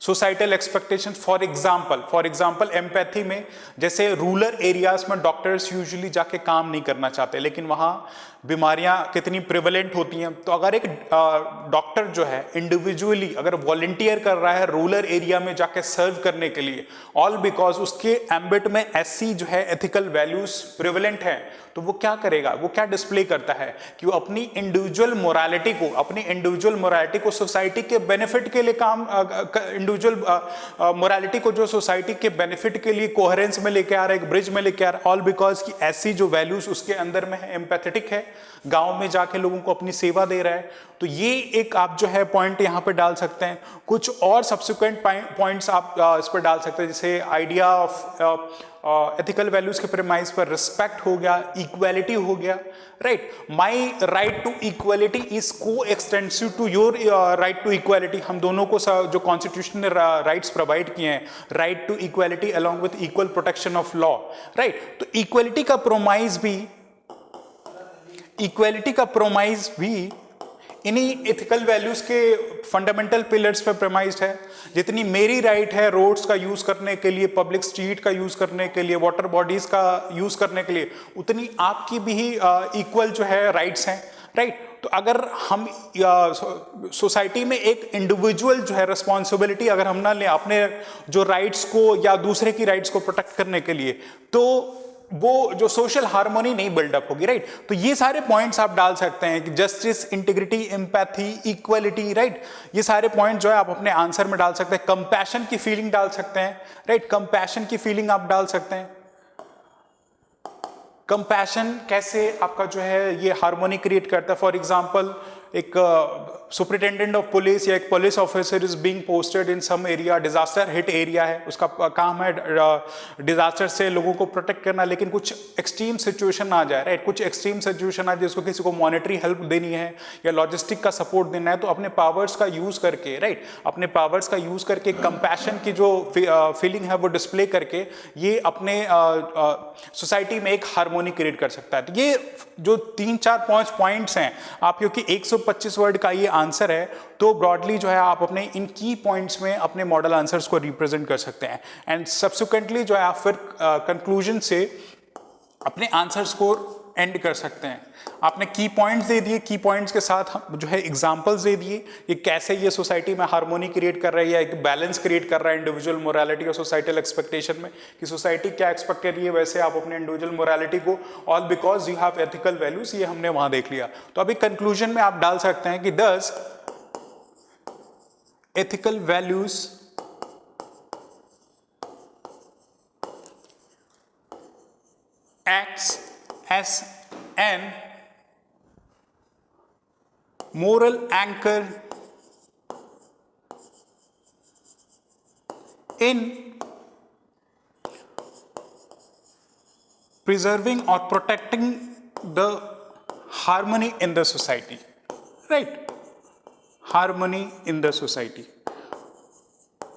societal expectation. For example empathy में, जैसे रूरल एरियाज में डॉक्टर्स यूजुअली जाके काम नहीं करना चाहते, लेकिन वहां बीमारियां कितनी प्रिवेलेंट होती हैं। तो अगर एक डॉक्टर जो है इंडिविजुअली अगर वॉलंटियर कर रहा है रूरल एरिया में जाके सर्व करने के लिए, ऑल बिकॉज उसके एम्बिट में ऐसी जो है एथिकल वैल्यूज प्रिवेलेंट है, तो वो क्या करेगा, वो क्या डिस्प्ले करता है कि वो अपनी इंडिविजुअल मोरालिटी को सोसाइटी के बेनिफिट के लिए काम, इंडिविजुअल मोरालिटी को जो सोसाइटी के बेनिफिट के लिए कोहेरेंस में लेके आ रहा है, एक ब्रिज में लेके आ रहा है, ऑल बिकॉज की ऐसी जो वैल्यूज उसके अंदर में है, एम्पैथेटिक है, गांव में जाके लोगों को अपनी सेवा दे रहा है। तो ये एक आप जो है पॉइंट यहां पे डाल सकते हैं। कुछ और सब्सिक्वेंट पॉइंट्स आप इस पर डाल सकते हैं, जैसे आइडिया ऑफ एथिकल वैल्यूज के प्रेमाइस पर रिस्पेक्ट हो गया, इक्वालिटी हो गया, right. My right to equality is coextensive to your right to equality. हम दोनों को जो कॉन्स्टिट्यूशन ने राइट्स प्रोवाइड किए हैं, right to equality along with equal protection of law, right. तो इक्वालिटी का प्रोमाइज भी इन्हीं एथिकल वैल्यूज के फंडामेंटल पिलर्स पर प्रेमाइज्ड है। जितनी मेरी राइट है रोड्स का यूज करने के लिए, पब्लिक स्ट्रीट का यूज करने के लिए, वाटर बॉडीज का यूज करने के लिए, उतनी आपकी भी इक्वल जो है राइट्स हैं, राइट। तो अगर हम सोसाइटी में एक इंडिविजुअल जो है रिस्पॉन्सिबिलिटी अगर हम ना लें अपने जो राइट्स को या दूसरे की राइट्स को प्रोटेक्ट करने के लिए, तो वो जो सोशल हार्मोनी नहीं बिल्डअप होगी, राइट। तो ये सारे पॉइंट्स आप डाल सकते हैं कि justice, integrity, empathy, equality, right. ये सारे पॉइंट जो है आप अपने आंसर में डाल सकते हैं। कंपैशन की फीलिंग डाल सकते हैं, राइट। कंपैशन की फीलिंग आप डाल सकते हैं। कंपैशन कैसे आपका जो है ये हार्मोनी क्रिएट करता है। फॉर एग्जांपल एक सुपरिटेंडेंट ऑफ पुलिस या एक police officer is being posted in some area, disaster hit area है, उसका काम है डिजास्टर से लोगों को प्रोटेक्ट करना, लेकिन कुछ एक्सट्रीम सिचुएशन आ जाए, राइट, कुछ एक्सट्रीम सिचुएशन आ जाए, जिसको किसी को मॉनेटरी हेल्प देनी है या लॉजिस्टिक का सपोर्ट देना है, तो अपने पावर्स का यूज करके, राइट, अपने पावर्स का यूज करके कंपैशन की जो फीलिंग है वो डिस्प्ले करके ये अपने सोसाइटी में एक हार्मोनी क्रिएट कर सकता है। तो ये जो 3-4-5 पॉइंट्स हैं, आप क्योंकि 125 वर्ड का ये आंसर है, तो ब्रॉडली जो है आप अपने इन की पॉइंट्स में अपने मॉडल आंसर्स को रिप्रेजेंट कर सकते हैं। एंड सब्सिक्वेंटली जो है आप फिर कंक्लूजन से अपने आंसर्स को एंड कर सकते हैं। आपने की पॉइंट्स दे दिए, की पॉइंट्स के साथ जो है एग्जांपल्स दे दिए कि कैसे ये सोसाइटी में हार्मोनी क्रिएट कर रहा है या एक बैलेंस क्रिएट कर रहा है इंडिविजुअल मोरालिटी और सोसाइटल एक्सपेक्टेशन में, कि सोसाइटी क्या एक्सपेक्ट कर रही है, वैसे आप अपने इंडिविजुअल मोरालिटी को, all because you have ethical values, ये हमने वहां देख लिया। तो अभी कंक्लूजन में आप डाल सकते हैं कि दस ethical values acts as an moral anchor in preserving or protecting the harmony in the society, right? Harmony in the society.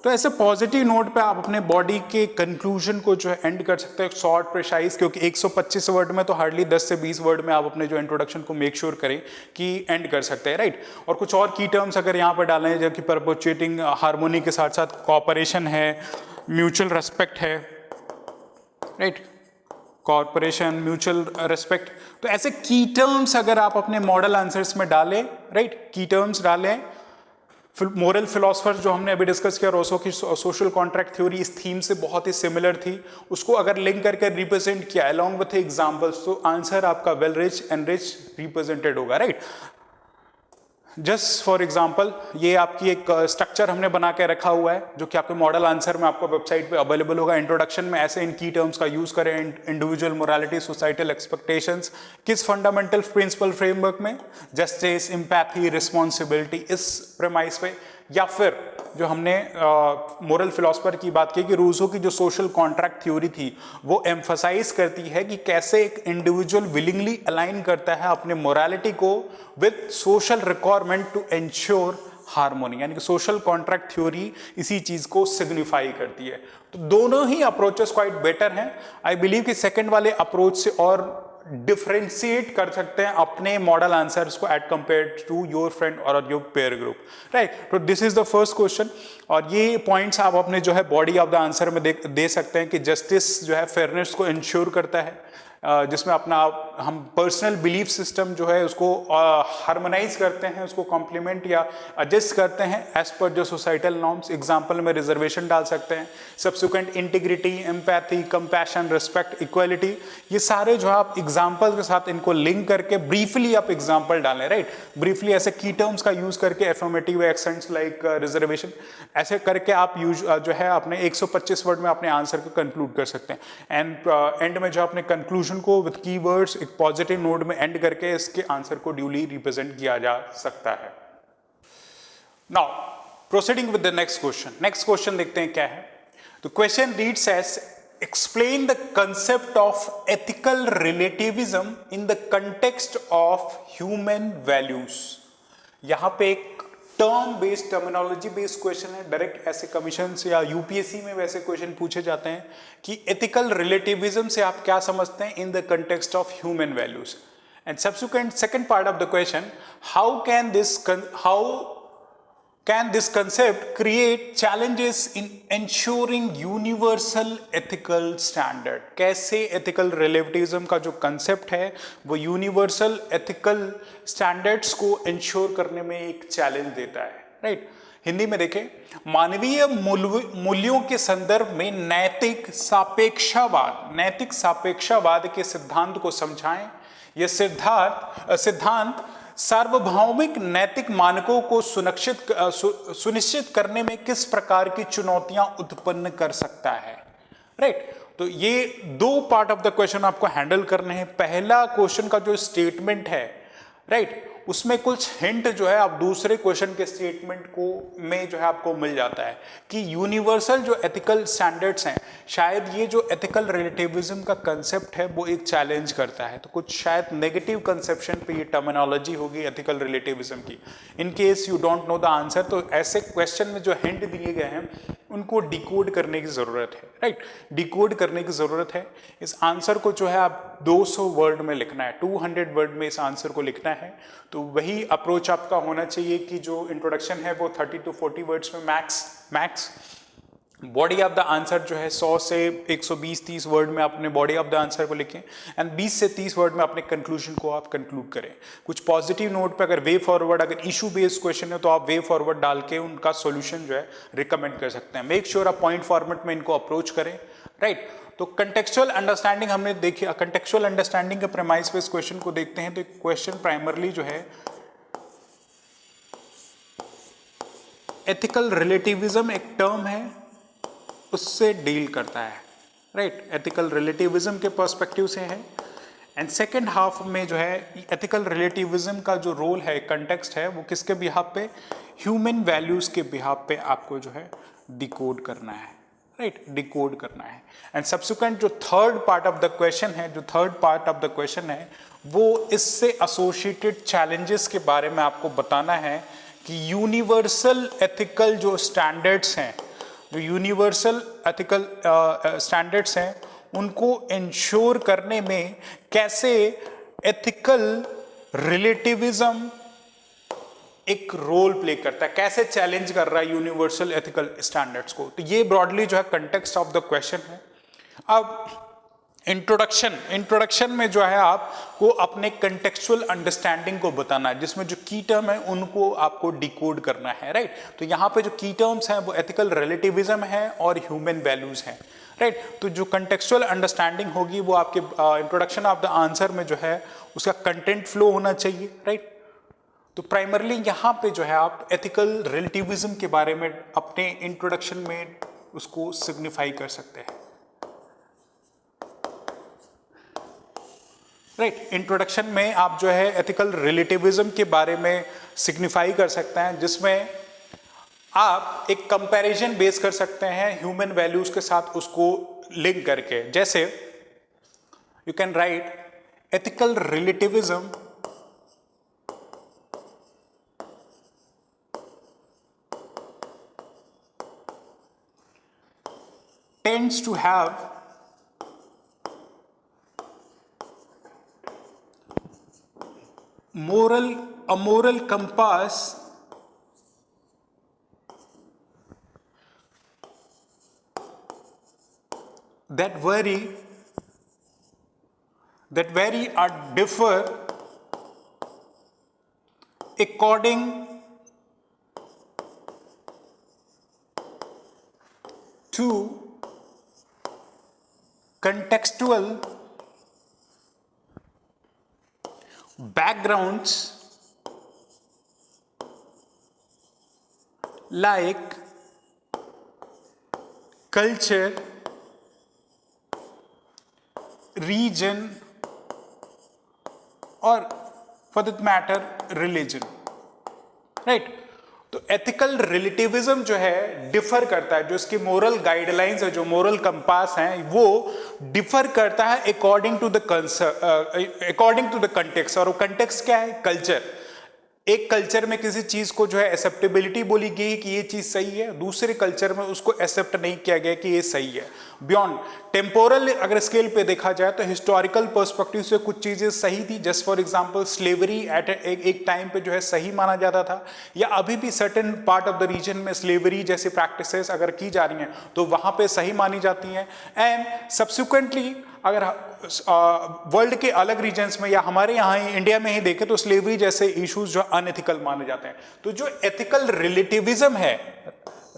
तो ऐसे पॉजिटिव नोट पे आप अपने बॉडी के कंक्लूजन को जो है एंड कर सकते हैं, शॉर्ट प्रिसाइज, क्योंकि 125 वर्ड में तो हार्डली 10 से 20 वर्ड में आप अपने जो इंट्रोडक्शन को मेक श्योर करें कि एंड कर सकते हैं, राइट। और कुछ और की टर्म्स अगर यहाँ पर डालें, जबकि परपोचुएटिंग हार्मोनी के साथ साथ कॉपरेशन है, म्यूचुअल रेस्पेक्ट है, राइट, कॉर्पोरेशन, म्यूचुअल रेस्पेक्ट, तो ऐसे की टर्म्स अगर आप अपने मॉडल आंसर्स में डालें, राइट, की टर्म्स डालें। मोरल फिलोसफर जो हमने अभी डिस्कस किया, रोसो की सोशल कॉन्ट्रैक्ट थ्योरी इस थीम से बहुत ही सिमिलर थी, उसको अगर लिंक करके रिप्रेजेंट किया अलॉन्ग विथ एग्जांपल्स, तो आंसर आपका well rich and rich represented होगा, राइट। जस्ट फॉर एग्जाम्पल, ये आपकी एक स्ट्रक्चर हमने बना के रखा हुआ है जो कि आपके मॉडल आंसर में आपको वेबसाइट पे अवेलेबल होगा। इंट्रोडक्शन में ऐसे इन की टर्म्स का यूज करें, इंडिविजुअल मोरालिटी, सोसाइटल एक्सपेक्टेशंस, किस फंडामेंटल प्रिंसिपल फ्रेमवर्क में, जस्टिस, एम्पैथी, रिस्पॉन्सिबिलिटी, इस प्रेमाइस पे, या फिर जो हमने मोरल फिलोसफर की बात की कि रूसो की जो सोशल कॉन्ट्रैक्ट थ्योरी थी वो एम्फसाइज करती है कि कैसे एक इंडिविजुअल विलिंगली अलाइन करता है अपने मोरालिटी को with social requirement to ensure harmony, यानी कि सोशल कॉन्ट्रैक्ट थ्योरी इसी चीज को सिग्निफाई करती है। तो दोनों ही अप्रोचेस क्वाइट बेटर हैं। आई बिलीव कि सेकंड वाले अप्रोच से और डिफरेंशिएट कर सकते हैं अपने मॉडल आंसर्स को at compare to your friend और योर पेयर ग्रुप, राइट। तो this is the first question, और ये पॉइंट्स आप अपने जो है बॉडी ऑफ द आंसर में दे सकते हैं कि जस्टिस जो है फेयरनेस को इंश्योर करता है, जिसमें अपना हम पर्सनल बिलीफ सिस्टम जो है उसको हार्मोनाइज करते हैं, उसको कॉम्प्लीमेंट या एडजस्ट करते हैं एज पर जो सोसाइटल नॉर्म्स। एग्जाम्पल में रिजर्वेशन डाल सकते हैं, subsequent integrity, empathy, compassion, respect, equality, ये सारे जो आप एग्जाम्पल के साथ इनको लिंक करके ब्रीफली आप एग्जाम्पल डालें, राइट। ब्रीफली ऐसे की टर्म्स का यूज करके एफर्मेटिव एक्सेंट्स लाइक रिजर्वेशन, ऐसे करके आप यूज जो है अपने 125 वर्ड में अपने आंसर को कंक्लूड कर सकते हैं। एंड एंड में जो अपने कंक्लूजन को विद कीवर्ड्स एक पॉजिटिव नोट में एंड करके इसके आंसर को ड्यूली रिप्रेजेंट किया जा सकता है। Now proceeding with the next question. Next question देखते हैं क्या है। तो question reads as explain the concept of ethical relativism in the context of human values. यहां पे एक term based, terminology based question है। डायरेक्ट ऐसे कमीशन से या यूपीएससी में वैसे क्वेश्चन पूछे जाते हैं कि एथिकल रिलेटिविज्म से आप क्या समझते हैं इन the context of human values. And subsequent second part of the question, how can this concept create challenges in ensuring universal ethical standard। कैसे ethical relativism का जो concept है वो universal ethical standards को ensure करने में एक challenge देता है, राइट। हिंदी में देखें, मानवीय मूल्यों के संदर्भ में नैतिक सापेक्षावाद के सिद्धांत को समझाएं। यह सिद्धांत सार्वभौमिक नैतिक मानकों को सुनिश्चित करने में किस प्रकार की चुनौतियां उत्पन्न कर सकता है, राइट। तो ये दो पार्ट ऑफ द क्वेश्चन आपको हैंडल करने हैं। पहला क्वेश्चन का जो स्टेटमेंट है, राइट, उसमें कुछ हिंट जो है आप दूसरे क्वेश्चन के स्टेटमेंट को में जो है आपको मिल जाता है कि यूनिवर्सल जो एथिकल स्टैंडर्ड्स हैं, शायद ये जो एथिकल रिलेटिविज्म का कंसेप्ट है वो एक चैलेंज करता है। तो कुछ शायद नेगेटिव कंसेप्शन पे ये टर्मिनोलॉजी होगी एथिकल रिलेटिविज्म की। In case you don't know the answer, तो ऐसे क्वेश्चन में जो हिंट दिए गए हैं उनको डिकोड करने की जरूरत है, राइट। डिकोड करने की जरूरत है। इस आंसर को जो है आप 200 वर्ड में लिखना है, 200 वर्ड में इस आंसर को लिखना है। तो वही अप्रोच आपका होना चाहिए कि जो इंट्रोडक्शन है वो 30 to 40 वर्ड्स में max. Body of the answer जो है 100 से 120-30 वर्ड में अपने बॉडी ऑफ द आंसर को लिखें, एंड 20 से 30 वर्ड में अपने कंक्लूजन को आप कंक्लूड करें। कुछ पॉजिटिव नोट पे अगर वे फॉरवर्ड, अगर इशू बेस्ड क्वेश्चन है तो आप वे फॉरवर्ड डाल के उनका सॉल्यूशन जो है रिकमेंड कर सकते हैं। मेक श्योर आप पॉइंट फॉर्मेट में इनको अप्रोच करें, राइट। तो कंटेक्चुअल अंडरस्टैंडिंग हमने देखी, कंटेक्चुअल अंडरस्टैंडिंग के प्रेमाइस पे इस क्वेश्चन को देखते हैं। तो क्वेश्चन प्राइमरली जो है एथिकल रिलेटिविज्म एक टर्म है उससे डील करता है, राइट। एथिकल रिलेटिविज्म के पर्सपेक्टिव से है। एंड सेकेंड हाफ में जो है एथिकल रिलेटिविज्म का जो रोल है, कंटेक्स्ट है, वो किसके बिहाफ पे, ह्यूमन वैल्यूज के बिहाफ पे आपको जो है डिकोड करना है, राइट, डिकोड करना है। एंड सब्सिक्वेंट जो third part of the question है वो इससे एसोसिएटेड चैलेंजेस के बारे में आपको बताना है कि यूनिवर्सल एथिकल जो स्टैंडर्ड्स हैं जो यूनिवर्सल एथिकल स्टैंडर्ड्स हैं उनको इंश्योर करने में कैसे एथिकल रिलेटिविज्म एक रोल प्ले करता है, कैसे चैलेंज कर रहा है यूनिवर्सल एथिकल स्टैंडर्ड्स को। तो ये ब्रॉडली जो है कंटेक्स्ट ऑफ द क्वेश्चन है। अब इंट्रोडक्शन में जो है आपको अपने कंटेक्चुअल अंडरस्टैंडिंग को बताना है, जिसमें जो की टर्म है उनको आपको डिकोड करना है, राइट। तो यहाँ पे जो की टर्म्स हैं वो एथिकल रिलेटिविज्म है और ह्यूमन वैल्यूज हैं, राइट। तो जो कंटेक्चुअल अंडरस्टैंडिंग होगी वो आपके इंट्रोडक्शन ऑफ द आंसर में जो है उसका कंटेंट फ्लो होना चाहिए, राइट। तो प्राइमरली यहाँ पे जो है आप एथिकल रिलेटिविज्म के बारे में अपने इंट्रोडक्शन में उसको सिग्निफाई कर सकते हैं, राइट। इंट्रोडक्शन में आप जो है एथिकल रिलेटिविज्म के बारे में सिग्निफाई कर सकते हैं, जिसमें आप एक कंपैरिजन बेस कर सकते हैं ह्यूमन वैल्यूज के साथ उसको लिंक करके। जैसे you can write ethical relativism tends to have a moral compass that vary or differ according to contextual backgrounds like culture, region और for that matter religion, right। तो एथिकल रिलेटिविज्म जो है differ करता है, जो इसकी मोरल गाइडलाइंस है, जो मोरल कंपास हैं, वो डिफर करता है अकॉर्डिंग टू द कंटेक्स्ट। और वो कंटेक्स्ट क्या है? कल्चर। एक कल्चर में किसी चीज को जो है एक्सेप्टेबिलिटी बोली गई कि ये चीज सही है, दूसरे कल्चर में उसको एक्सेप्ट नहीं किया गया कि ये सही है। बियॉन्ड टेम्पोरल अगर स्केल पे देखा जाए तो हिस्टोरिकल पर्सपेक्टिव से कुछ चीजें सही थी, just for example slavery at एक टाइम पे जो है सही माना जाता था, या अभी भी certain part of the region में स्लेवरी जैसी प्रैक्टिसेस अगर की जा रही हैं तो वहां पे सही मानी जाती हैं। एंड सब्सिक्वेंटली अगर वर्ल्ड के अलग रीजन्स में या हमारे यहाँ ही इंडिया में ही देखें तो स्लेवरी जैसे इश्यूज जो अनएथिकल माने जाते हैं। तो जो एथिकल रिलेटिविज्म है,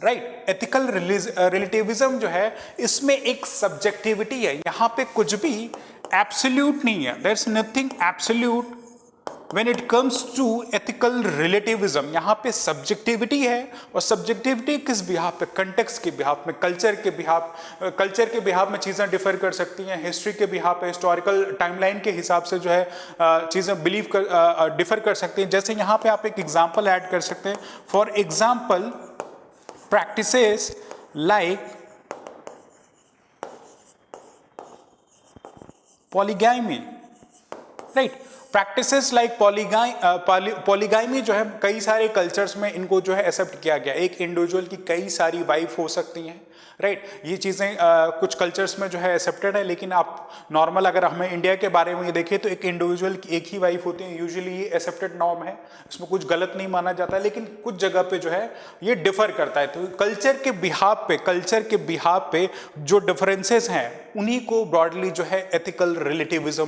राइट, एथिकल रिलेटिविज्म जो है इसमें एक सब्जेक्टिविटी है, यहाँ पे कुछ भी एब्सोल्यूट नहीं है, there is nothing absolute when it comes to ethical relativism. यहाँ पे सब्जेक्टिविटी है, और सब्जेक्टिविटी किस बिहाफ पे? कंटेक्स्ट के बिहाफ में, कल्चर के बिहाफ में चीज़ें डिफर कर सकती हैं, हिस्ट्री के बिहाफ पे, हिस्टोरिकल टाइमलाइन के हिसाब से जो है चीज़ें डिफर कर सकती हैं। जैसे यहाँ पे आप एक एग्जाम्पल ऐड कर सकते हैं, for example practices like polygamy, right. Practices like polygamy जो है कई सारे कल्चर्स में इनको जो है एक्सेप्ट किया गया। एक इंडिविजुअल की कई सारी वाइफ हो सकती हैं, राइट। ये चीज़ें कुछ कल्चर्स में जो है एक्सेप्टेड है, लेकिन आप नॉर्मल अगर हमें इंडिया के बारे में ये देखें तो एक इंडिविजुअल की एक ही वाइफ होती है, यूजुअली ये एक्सेप्टेड नॉर्म है, इसमें कुछ गलत नहीं माना जाता, लेकिन कुछ जगह पे जो है ये डिफर करता है। तो कल्चर के बिहाफ पे जो डिफरेंसेस हैं उन्हीं को ब्रॉडली जो है एथिकल रिलेटिविज्म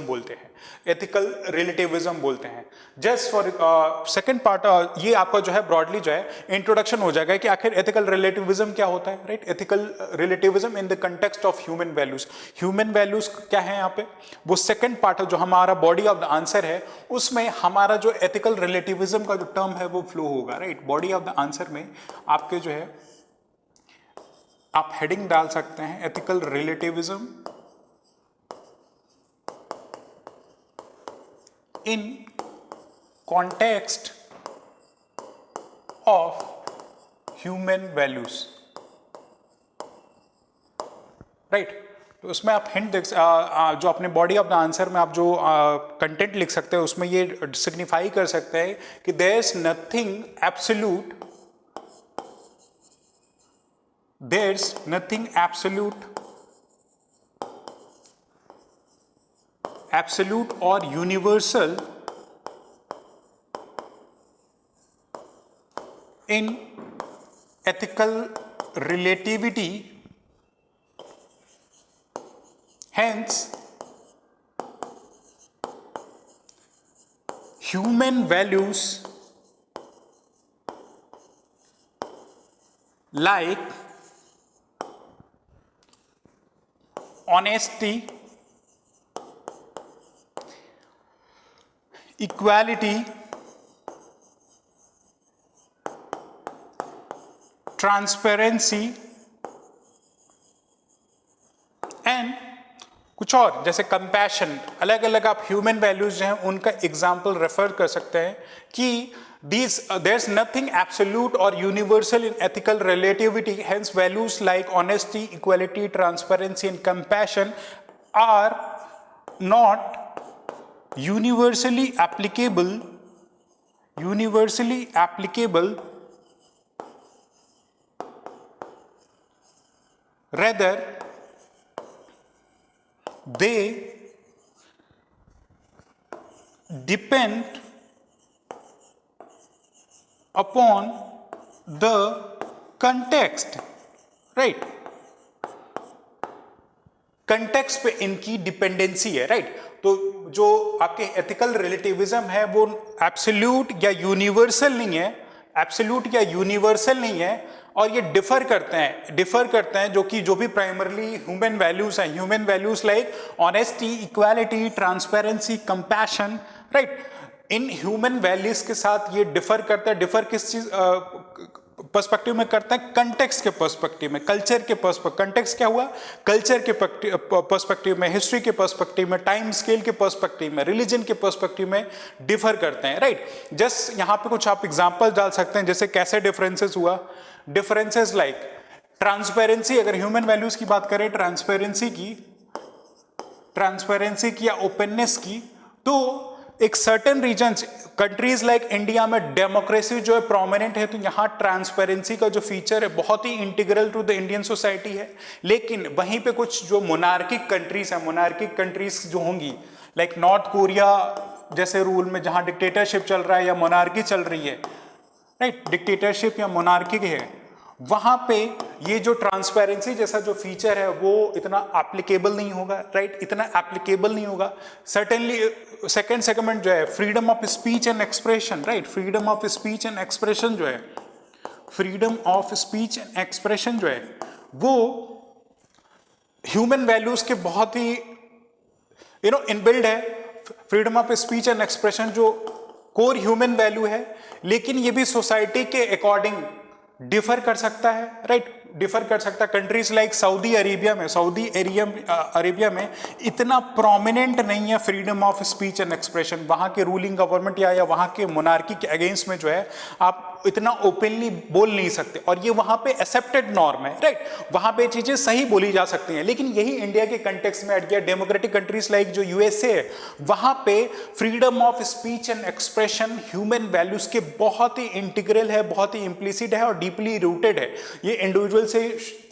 बोलते हैं, जस्ट फॉर सेकंड पार्ट ये आपका जो है ब्रॉडली जो है इंट्रोडक्शन हो जाएगा कि आखिर एथिकल रिलेटिविज्म क्या होता है, right. Ethical relativism in the context of human values क्या है यहाँ पे, वो सेकंड पार्ट है जो हमारा बॉडी ऑफ द आंसर है, उसमें हमारा जो एथिकल रिलेटिविज्म का जो टर्म है वो फ्लो होगा, right. Body of the answer में आपके जो है आप हेडिंग डाल सकते हैं ethical relativism in context of human values, right. तो उसमें आप हिंट देख जो अपने बॉडी ऑफ द आंसर में आप जो कंटेंट लिख सकते हैं उसमें ये सिग्निफाई कर सकते हैं कि there is nothing absolute there's nothing absolute or universal in ethical relativity, hence human values like honesty, equality, transparency and कुछ और जैसे कंपैशन, अलग अलग आप ह्यूमन वैल्यूज जो हैं उनका एग्जाम्पल रेफर कर सकते हैं कि there's nothing absolute or universal in ethical relativity, hence values like honesty, equality, transparency and compassion are not universally applicable, rather they depend upon the context, right? Context पे इनकी dependency है, right? तो जो आपके एथिकल रिलेटिविज्म है वो absolute या universal नहीं है, एब्सोल्यूट या यूनिवर्सल नहीं है, और ये डिफर करते हैं जो भी प्राइमरली ह्यूमन वैल्यूज हैं, human values like honesty, equality, transparency, compassion, right? In human values के साथ ये डिफर करता है। डिफर किस चीज पर्सपेक्टिव में करता है? कंटेक्स्ट के पर्सपेक्टिव में, कल्चर के पर्सपेक्टिव। कंटेक्स्ट क्या हुआ? कल्चर के पर्सपेक्टिव में, हिस्ट्री के पर्सपेक्टिव में, टाइम स्केल के पर्सपेक्टिव में, रिलीजन के पर्सपेक्टिव में डिफर करते हैं, राइट? जस्ट यहां पे कुछ आप एग्जांपल डाल सकते हैं, जैसे कैसे डिफरेंसेस हुआ। डिफरेंसेस लाइक ट्रांसपेरेंसी, अगर ह्यूमन वैल्यूज की बात करें, ट्रांसपेरेंसी की या ओपननेस की, तो एक certain region, countries like India में डेमोक्रेसी जो है प्रोमिनेंट है, तो यहाँ ट्रांसपेरेंसी का जो फीचर है बहुत ही integral to the Indian society है। लेकिन वहीं पे कुछ जो मोनार्किक कंट्रीज है, मोनार्किक कंट्रीज जो होंगी लाइक नॉर्थ कोरिया जैसे रूल में जहाँ डिक्टेटरशिप चल रहा है या मोनार्की चल रही है, राइट? डिक्टेटरशिप या मोनार्की है, वहां पे ये जो ट्रांसपेरेंसी जैसा जो फीचर है वो इतना एप्लीकेबल नहीं होगा, राइट? इतना एप्लीकेबल नहीं होगा। सर्टेनली सेकंड सेगमेंट जो है freedom of speech and expression, right? Freedom of speech and expression जो है, freedom of speech and expression जो है वो ह्यूमन वैल्यूज के बहुत ही इनबिल्ड है। Freedom of speech and expression जो कोर ह्यूमन वैल्यू है, लेकिन ये भी सोसाइटी के अकॉर्डिंग डिफर कर सकता है, राइट? डिफर कर सकता है। कंट्रीज लाइक सऊदी अरेबिया में इतना प्रोमिनेंट नहीं है freedom of speech and expression. वहां के रूलिंग गवर्नमेंट या वहां के मोनार्की के अगेंस्ट में जो है आप इतना ओपनली बोल नहीं सकते, और ये वहां पे एक्सेप्टेड नॉर्म है, राइट? वहां पे चीजें सही बोली जा सकती हैं। लेकिन यही इंडिया के कंटेक्स्ट में हट गया। डेमोक्रेटिक कंट्रीज लाइक जो यूएसए है, वहां पे freedom of speech and expression human values के बहुत ही इंटीग्रल है, बहुत ही इंप्लिसिट है और डीपली रूटेड है। ये इंडिविजुअल से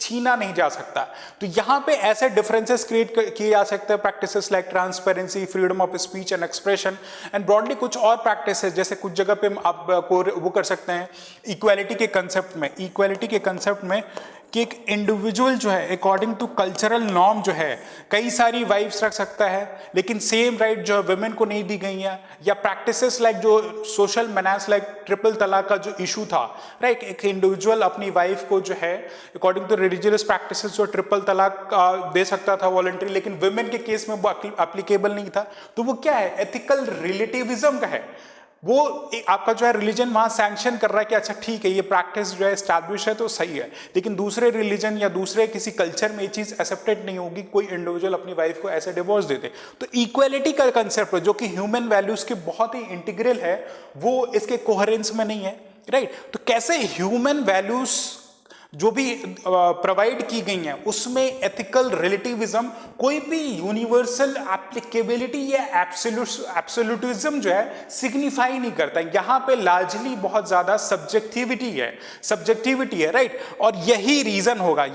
छीना नहीं जा सकता। तो यहां पे ऐसे डिफरेंसेस क्रिएट किए जा सकते हैं, practices like transparency, freedom of speech and expression, and broadly कुछ और प्रैक्टिसेस जैसे कुछ जगह पे आप वो कर सकते हैं इक्वालिटी के कंसेप्ट में कि एक इंडिविजुअल जो है अकॉर्डिंग टू कल्चरल नॉर्म जो है कई सारी वाइफ्स रख सकता है, लेकिन सेम राइट जो है वुमेन को नहीं दी गई है। या प्रैक्टिसेस लाइक जो सोशल मेनास लाइक ट्रिपल तलाक का जो इशू था, राइट? एक इंडिविजुअल अपनी वाइफ को जो है अकॉर्डिंग टू रिलीजियस प्रैक्टिसेस जो ट्रिपल तलाक दे सकता था वॉलंटरी, लेकिन वुमेन के केस में वो एप्लीकेबल नहीं था। तो वो क्या है? एथिकल रिलेटिविज्म का है। वो आपका जो है रिलीजन वहां सैंक्शन कर रहा है कि अच्छा ठीक है ये प्रैक्टिस जो है एस्टैब्लिश है तो सही है, लेकिन दूसरे रिलीजन या दूसरे किसी कल्चर में ये चीज एक्सेप्टेड नहीं होगी। कोई इंडिविजुअल अपनी वाइफ को ऐसे डिवोर्स देते। तो इक्वालिटी का कंसेप्ट जो कि ह्यूमन वैल्यूज के बहुत ही इंटीग्रल है, वो इसके कोहेरेंस में नहीं है, राइट? तो कैसे ह्यूमन वैल्यूज जो भी प्रोवाइड की गई हैं उसमें एथिकल रिलेटिविज्म कोई भी यूनिवर्सल एप्लीकेबिलिटी या एब्सोल्यूटिज्म जो है सिग्निफाई नहीं करता। यहाँ पे लार्जली बहुत ज्यादा सब्जेक्टिविटी है, राइट। और यही रीजन होगा,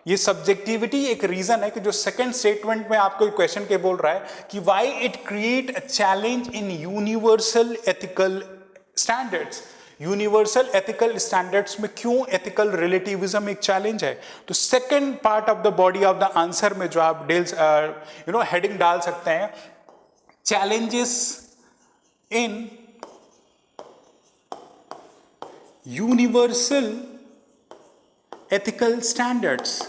ये सब्जेक्टिविटी एक रीजन है कि जो सेकंड स्टेटमेंट में आपको क्वेश्चन के बोल रहा है कि why it create a challenge in universal ethical standards. Universal ethical standards में क्यों एथिकल रिलेटिविज्म एक चैलेंज है। तो second part of the body of the answer में जो आप हेडिंग डाल सकते हैं, challenges in universal ethical standards.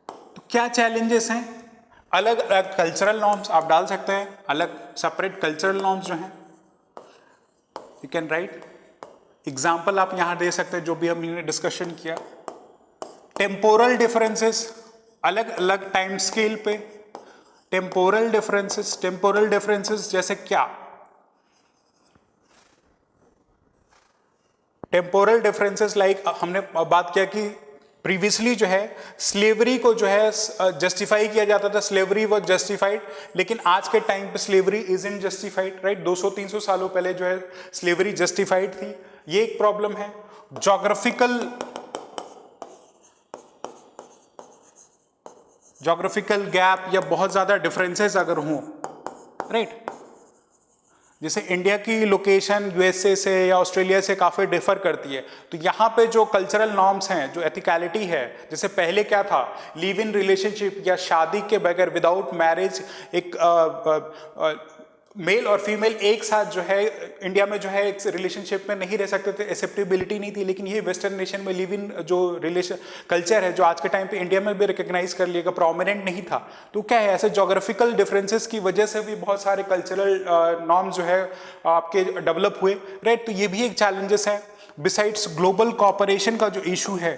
तो क्या चैलेंजेस हैं? अलग अलग कल्चरल नॉर्म्स आप डाल सकते हैं, अलग सेपरेट कल्चरल नॉर्म्स जो हैं, यू कैन राइट। एग्जाम्पल आप यहां दे सकते हैं जो भी हमने डिस्कशन किया। टेम्पोरल डिफरेंसेस, अलग अलग टाइम स्केल पे टेम्पोरल डिफरेंसेस जैसे क्या? टेम्पोरल डिफरेंसेस लाइक हमने बात किया कि प्रीवियसली जो है स्लेवरी को जो है जस्टिफाई किया जाता था, स्लेवरी वॉज जस्टिफाइड, लेकिन आज के टाइम पे स्लेवरी इजंट जस्टिफाइड, राइट। 200-300 सालों पहले जो है स्लेवरी जस्टिफाइड थी, ये एक प्रॉब्लम है। जोग्राफिकल गैप या बहुत ज्यादा डिफरेंसेस अगर हों, राइट, जैसे इंडिया की लोकेशन यूएसए से या ऑस्ट्रेलिया से काफ़ी डिफर करती है, तो यहाँ पे जो कल्चरल नॉर्म्स हैं, जो एथिकलिटी है, जैसे पहले क्या था, लिव इन रिलेशनशिप या शादी के बगैर विदाउट मैरिज एक मेल और फीमेल एक साथ जो है इंडिया में जो है एक रिलेशनशिप में नहीं रह सकते थे, एक्सेप्टेबिलिटी नहीं थी। लेकिन ये वेस्टर्न नेशन में लिव इन जो रिलेशन कल्चर है जो आज के टाइम पे इंडिया में भी रिकॉग्नाइज कर लिया, प्रोमिनेंट नहीं था। तो क्या है, ऐसे जोग्राफिकल डिफरेंसेस की वजह से भी बहुत सारे कल्चरल नॉर्म्स जो है आपके डेवलप हुए, राइट। तो ये भी एक चैलेंजेस है। बिसाइड्स ग्लोबल कोऑपरेशन का जो इशू है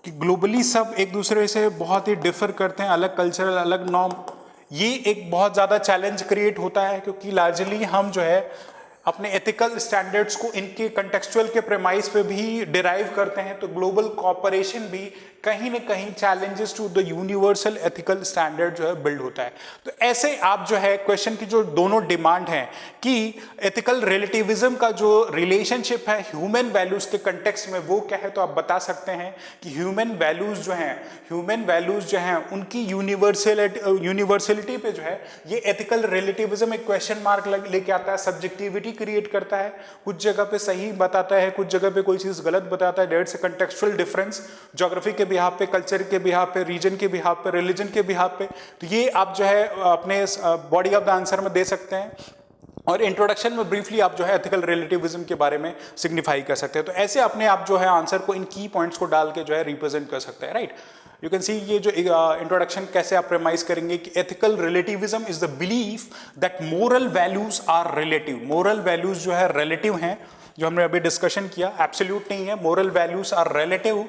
कि ग्लोबली सब एक दूसरे से बहुत ही डिफर करते हैं, अलग कल्चरल अलग नॉर्म, ये एक बहुत ज़्यादा चैलेंज क्रिएट होता है क्योंकि लार्जली हम जो है अपने एथिकल स्टैंडर्ड्स को इनके कंटेक्चुअल के प्रेमाइस पे भी डिराइव करते हैं। तो ग्लोबल कोऑपरेशन भी कहीं ना कहीं challenges to the universal ethical standard जो है बिल्ड होता है। तो ऐसे आप जो है क्वेश्चन की जो दोनों डिमांड है कि एथिकल रिलेटिविज्म का जो रिलेशनशिप है ह्यूमन वैल्यूज के कंटेक्स्ट में वो क्या है, तो आप बता सकते हैं कि ह्यूमन वैल्यूज जो हैं उनकी यूनिवर्सलिटी पे जो है ये एथिकल रिलेटिविज्म एक क्वेश्चन मार्क लेके आता है, सब्जेक्टिविटी क्रिएट करता है, कुछ जगह पे सही बताता है, कुछ जगह पे कोई चीज गलत बताता है। डेट्स कंटेक्चुअल डिफरेंस ज्योग्राफी के बिहाफ पे, कल्चर के बिहाफ पे, रीजन के बिहाफ पे, रिलीजन के बिहाफ पे। तो ये आप जो है अपने बॉडी ऑफ द आंसर में दे सकते हैं। और इंट्रोडक्शन में ब्रीफली आप जो है एथिकल रिलेटिविज्म के बारे में सिग्निफाई कर सकते हैं। तो ऐसे अपने आप जो है आंसर को इन की पॉइंट्स को डाल के जो है रिप्रेजेंट कर सकते हैं, राइट। यू कैन सी ये जो इंट्रोडक्शन कैसे आप प्रेमाइज करेंगे कि ethical relativism is the belief that moral values are relative. Moral values जो है रिलेटिव हैं, जो हमने अभी डिस्कशन किया, एब्सोल्यूट नहीं है। Moral values are relative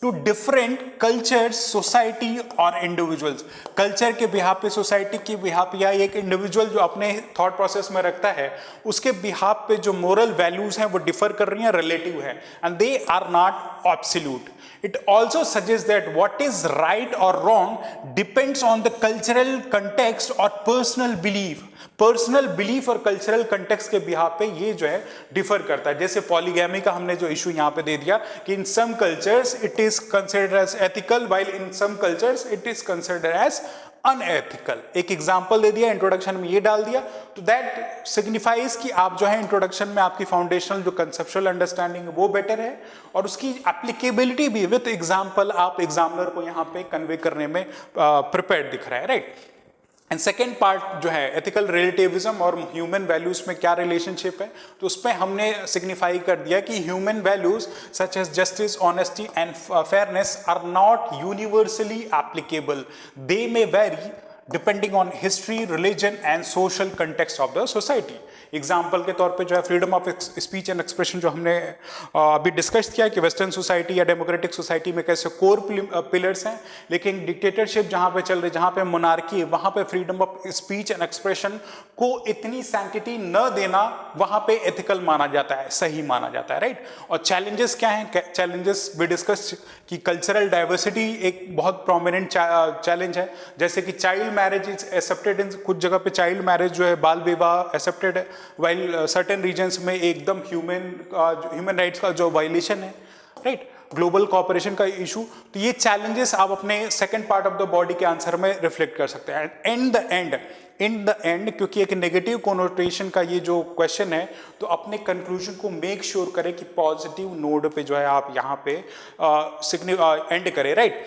to different cultures, society और इंडिविजुअल्स। कल्चर के बिहाफ पे, सोसाइटी के बिहाफ या एक इंडिविजुअल जो अपने थॉट प्रोसेस में रखता है उसके बिहाफ पे जो मोरल वैल्यूज हैं वो डिफर कर रही हैं, रिलेटिव है, and they are not absolute. It also suggests that what is right or wrong depends on the cultural context or personal belief. Personal belief और कल्चरल कंटेक्स्ट के बिहाफ पे ये जो है डिफर करता है। जैसे पॉलीगैमी का हमने जो इशू यहाँ पे दे दिया कि in some cultures it is considered as ethical while in some cultures it is considered as unethical. एक एग्जांपल दे दिया, इंट्रोडक्शन में ये डाल दिया, तो दैट सिग्निफाइज कि आप जो है इंट्रोडक्शन में आपकी फाउंडेशनल जो कंसेप्चुअल अंडरस्टैंडिंग है वो बेटर है और उसकी एप्लीकेबिलिटी भी विद एग्जांपल आप एग्जामिनर को यहाँ पे कन्वे करने में प्रिपेयर्ड दिख रहा है, राइट। एंड सेकेंड पार्ट जो है एथिकल रिलेटिविज्म और ह्यूमन वैल्यूज में क्या रिलेशनशिप है, तो उस पर हमने सिग्निफाई कर दिया कि human values such as justice, honesty and fairness are not universally applicable. They may vary depending on history, religion and social context of the society. Example के तौर पे जो है freedom of speech and expression जो हमने अभी discuss किया कि वेस्टर्न सोसाइटी या डेमोक्रेटिक सोसाइटी में कैसे कोर पिलर्स हैं, लेकिन डिक्टेटरशिप जहां पे चल रही, जहां पे मोनार्की है, वहां पे freedom of speech and expression को इतनी सैंक्टिटी न देना वहां पे एथिकल माना जाता है, सही माना जाता है, राइट। और चैलेंजेस क्या हैं? चैलेंजेस भी डिस्कस कि कल्चरल डाइवर्सिटी एक बहुत प्रोमिनेंट चैलेंज है, जैसे कि child marriage is accepted in कुछ जगह पे, चाइल्ड मैरिज जो है बाल विवाह एक्सेप्टेड है, वाइल सर्टेन रीजन्स में एकदम ह्यूमन राइट्स का जो वायलेशन है, राइट। ग्लोबल कॉपरेशन का इशू, तो ये चैलेंजेस आप अपने second part of the body के आंसर में रिफ्लेक्ट कर सकते हैं। इन द एंड क्योंकि एक नेगेटिव कोनोटेशन का ये जो क्वेश्चन है, तो अपने कंक्लूजन को मेक श्योर करें कि पॉजिटिव नोड पे जो है आप यहाँ पे एंड करें, राइट।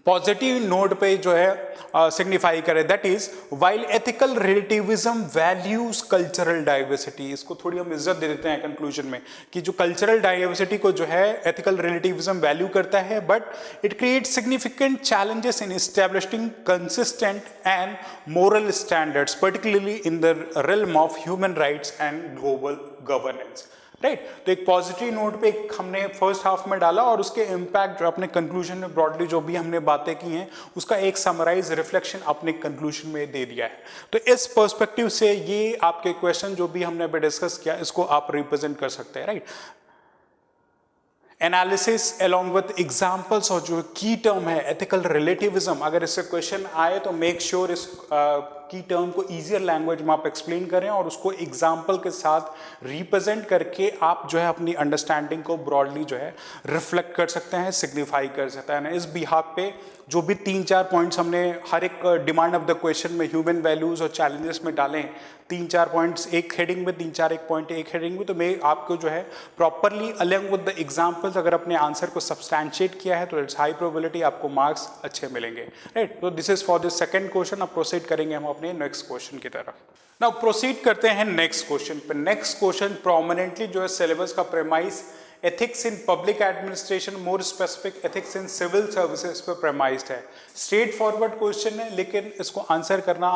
पॉजिटिव नोड पे जो है सिग्निफाई करे, that is while ethical relativism values cultural diversity. इसको थोड़ी हम इज्जत दे देते हैं कंक्लूजन में कि जो कल्चरल डाइवर्सिटी को जो है एथिकल रिलेटिविज्म वैल्यू करता है, but it creates significant challenges in establishing consistent and moral standards, particularly in the realm of human rights and global governance, right. तो एक पॉजिटिव नोट पे एक हमने फर्स्ट हाफ में डाला और उसके इम्पैक्ट जो अपने कंक्लूजन में ब्रॉडली जो भी हमने बातें की हैं उसका एक समराइज रिफ्लेक्शन अपने कंक्लूजन में दे दिया है। तो इस पर्सपेक्टिव से ये आपके क्वेश्चन जो भी हमने अभी डिस्कस किया इसको आप रिप्रेजेंट कर सकते हैं, right. Analysis along with examples और जो की टर्म है एथिकल रिलेटिविज्म, अगर इससे क्वेश्चन आए तो मेक श्योर इस की टर्म को ईजियर लैंग्वेज में आप एक्सप्लेन करें और उसको एग्जाम्पल के साथ रिप्रेजेंट करके आप जो है अपनी अंडरस्टैंडिंग को ब्रॉडली जो है रिफ्लेक्ट कर सकते हैं, सिग्निफाई कर सकते हैं। इस बिहाफ पे जो भी 3-4 पॉइंट्स हमने हर एक डिमांड ऑफ द क्वेश्चन में ह्यूमन वैल्यूज और चैलेंजेस में डालें, 3-4 पॉइंट्स एक हेडिंग में, 3-4 एक पॉइंट एक हेडिंग में, तो मैं आपको जो है properly along with the examples अगर अपने आंसर को सब्सटैंशिएट किया है तो इट्स हाई प्रोबेबिलिटी आपको मार्क्स अच्छे मिलेंगे, राइट। तो this is for the second question. अब प्रोसीड करेंगे हम अपने नेक्स्ट क्वेश्चन की तरफ। नाउ प्रोसीड करते हैं नेक्स्ट क्वेश्चन पे। नेक्स्ट क्वेश्चन प्रोमिनेंटली जो है सिलेबस का premise ethics in public administration, more specific ethics in civil services पे प्रेमाइज्ड है। स्ट्रेट फॉरवर्ड क्वेश्चन है, लेकिन इसको आंसर करना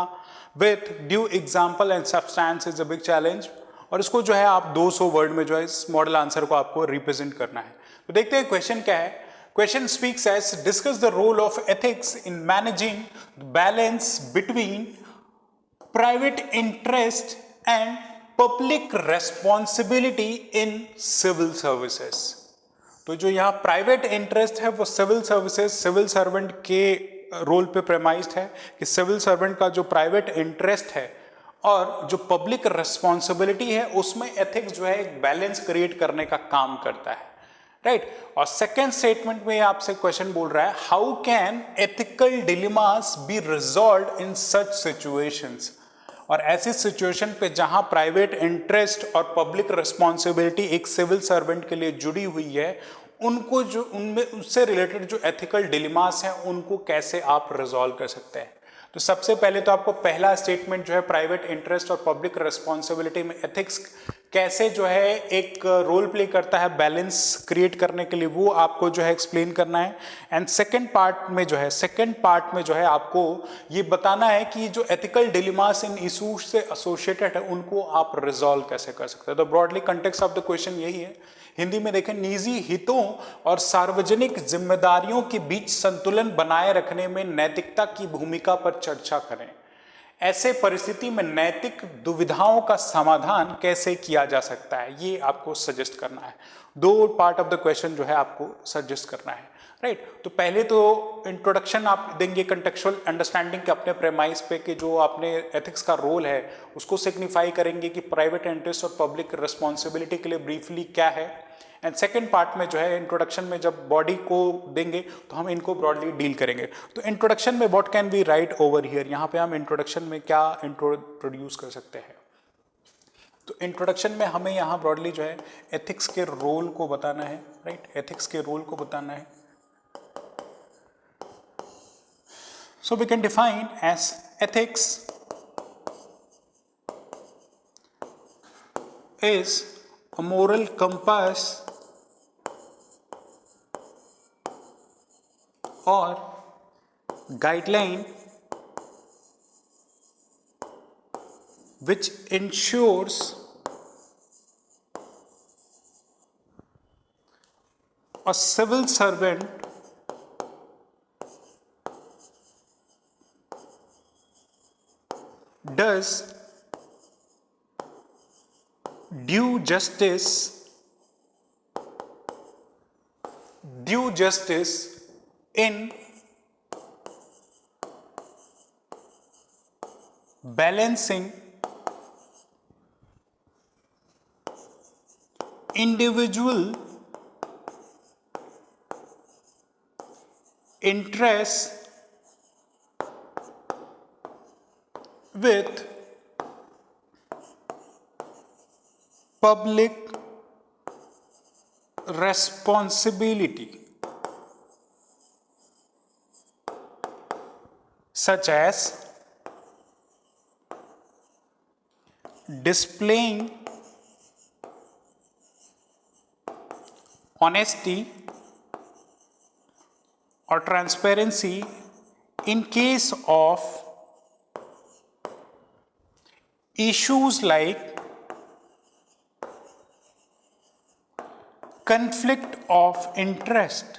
with due example and substance is a big challenge. और इसको जो है आप 200 वर्ड में जो है इस मॉडल आंसर को आपको रिप्रेजेंट करना है। तो देखते हैं क्वेश्चन क्या है। Question speaks as discuss the role of ethics in managing balance between private interest and public responsibility in civil services. तो जो यहाँ प्राइवेट इंटरेस्ट है वो सिविल सर्विसेज, सिविल सर्वेंट के रोल पे प्रेमाइज्ड है कि सिविल सर्वेंट का जो प्राइवेट इंटरेस्ट है और जो पब्लिक रेस्पॉन्सिबिलिटी है उसमें एथिक्स जो है एक बैलेंस क्रिएट करने का काम करता है, राइट। और सेकेंड स्टेटमेंट में आपसे क्वेश्चन बोल रहा है how can ethical dilemmas be resolved in such situations. और ऐसी सिचुएशन पे जहां प्राइवेट इंटरेस्ट और पब्लिक रिस्पॉन्सिबिलिटी एक सिविल सर्वेंट के लिए जुड़ी हुई है, उनको जो उनमें उससे रिलेटेड जो एथिकल डिलेमास हैं उनको कैसे आप रिजॉल्व कर सकते हैं। तो सबसे पहले तो आपको पहला स्टेटमेंट जो है प्राइवेट इंटरेस्ट और पब्लिक रिस्पॉन्सिबिलिटी में एथिक्स कैसे जो है एक रोल प्ले करता है बैलेंस क्रिएट करने के लिए, वो आपको जो है एक्सप्लेन करना है। एंड सेकंड पार्ट में जो है आपको ये बताना है कि जो एथिकल डिलेमास इन इशूज से एसोसिएटेड है उनको आप रिजॉल्व कैसे कर सकते हैं। तो broadly context of the question यही है। हिंदी में देखें, निजी हितों और सार्वजनिक जिम्मेदारियों के बीच संतुलन बनाए रखने में नैतिकता की भूमिका पर चर्चा करें। ऐसे परिस्थिति में नैतिक दुविधाओं का समाधान कैसे किया जा सकता है, ये आपको सजेस्ट करना है। 2 पार्ट ऑफ द क्वेश्चन जो है आपको सजेस्ट करना है, राइट। तो पहले तो इंट्रोडक्शन आप देंगे कंटेक्चुअल अंडरस्टैंडिंग के अपने प्रेमाइज पे कि जो आपने एथिक्स का रोल है उसको सिग्निफाई करेंगे कि प्राइवेट इंटरेस्ट और पब्लिक रिस्पॉन्सिबिलिटी के लिए ब्रीफली क्या है। एंड सेकेंड पार्ट में जो है इंट्रोडक्शन में जब बॉडी को देंगे तो हम इनको ब्रॉडली डील करेंगे। तो इंट्रोडक्शन में what can be right over here, यहाँ पे हम इंट्रोडक्शन में क्या इंट्रोड्यूस कर सकते हैं। तो इंट्रोडक्शन में हमें यहाँ ब्रॉडली जो है एथिक्स के रोल को बताना है, राइट। एथिक्स के रोल को बताना है। So we can define as ethics is a moral compass or guideline which ensures a civil servant does due justice in balancing individual interests with public responsibility, such as displaying honesty or transparency in case of issues like conflict of interest,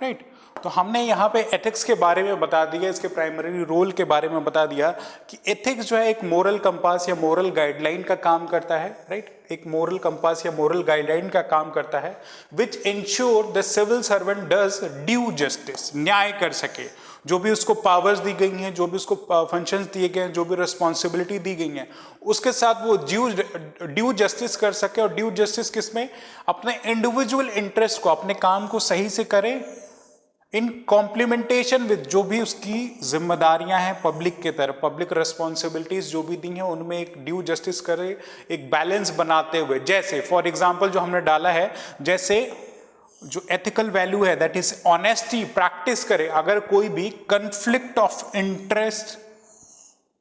right. तो हमने यहाँ पे ethics के बारे में बता दिया, इसके प्राइमरी रोल के बारे में बता दिया कि एथिक्स जो है एक मोरल कंपास या मोरल गाइडलाइन का काम करता है, राइट। एक मोरल कंपास या मोरल गाइडलाइन का काम करता है which ensure the civil servant does due justice, न्याय कर सके, जो भी उसको पावर्स दी गई हैं, जो भी उसको फंक्शंस दिए गए हैं, जो भी रिस्पॉन्सिबिलिटी दी गई हैं, उसके साथ वो ड्यू जस्टिस कर सके। और ड्यू जस्टिस किसमें? अपने इंडिविजुअल इंटरेस्ट को, अपने काम को सही से करे इन कॉम्प्लीमेंटेशन विद जो भी उसकी जिम्मेदारियां हैं पब्लिक के तरफ, पब्लिक रिस्पॉन्सिबिलिटीज जो भी दी हैं उनमें एक ड्यू जस्टिस करे, एक बैलेंस बनाते हुए। जैसे फॉर एग्जांपल जो हमने डाला है, जैसे जो एथिकल वैल्यू है दैट इज ऑनेस्टी प्रैक्टिस करे। अगर कोई भी कंफ्लिक्ट ऑफ इंटरेस्ट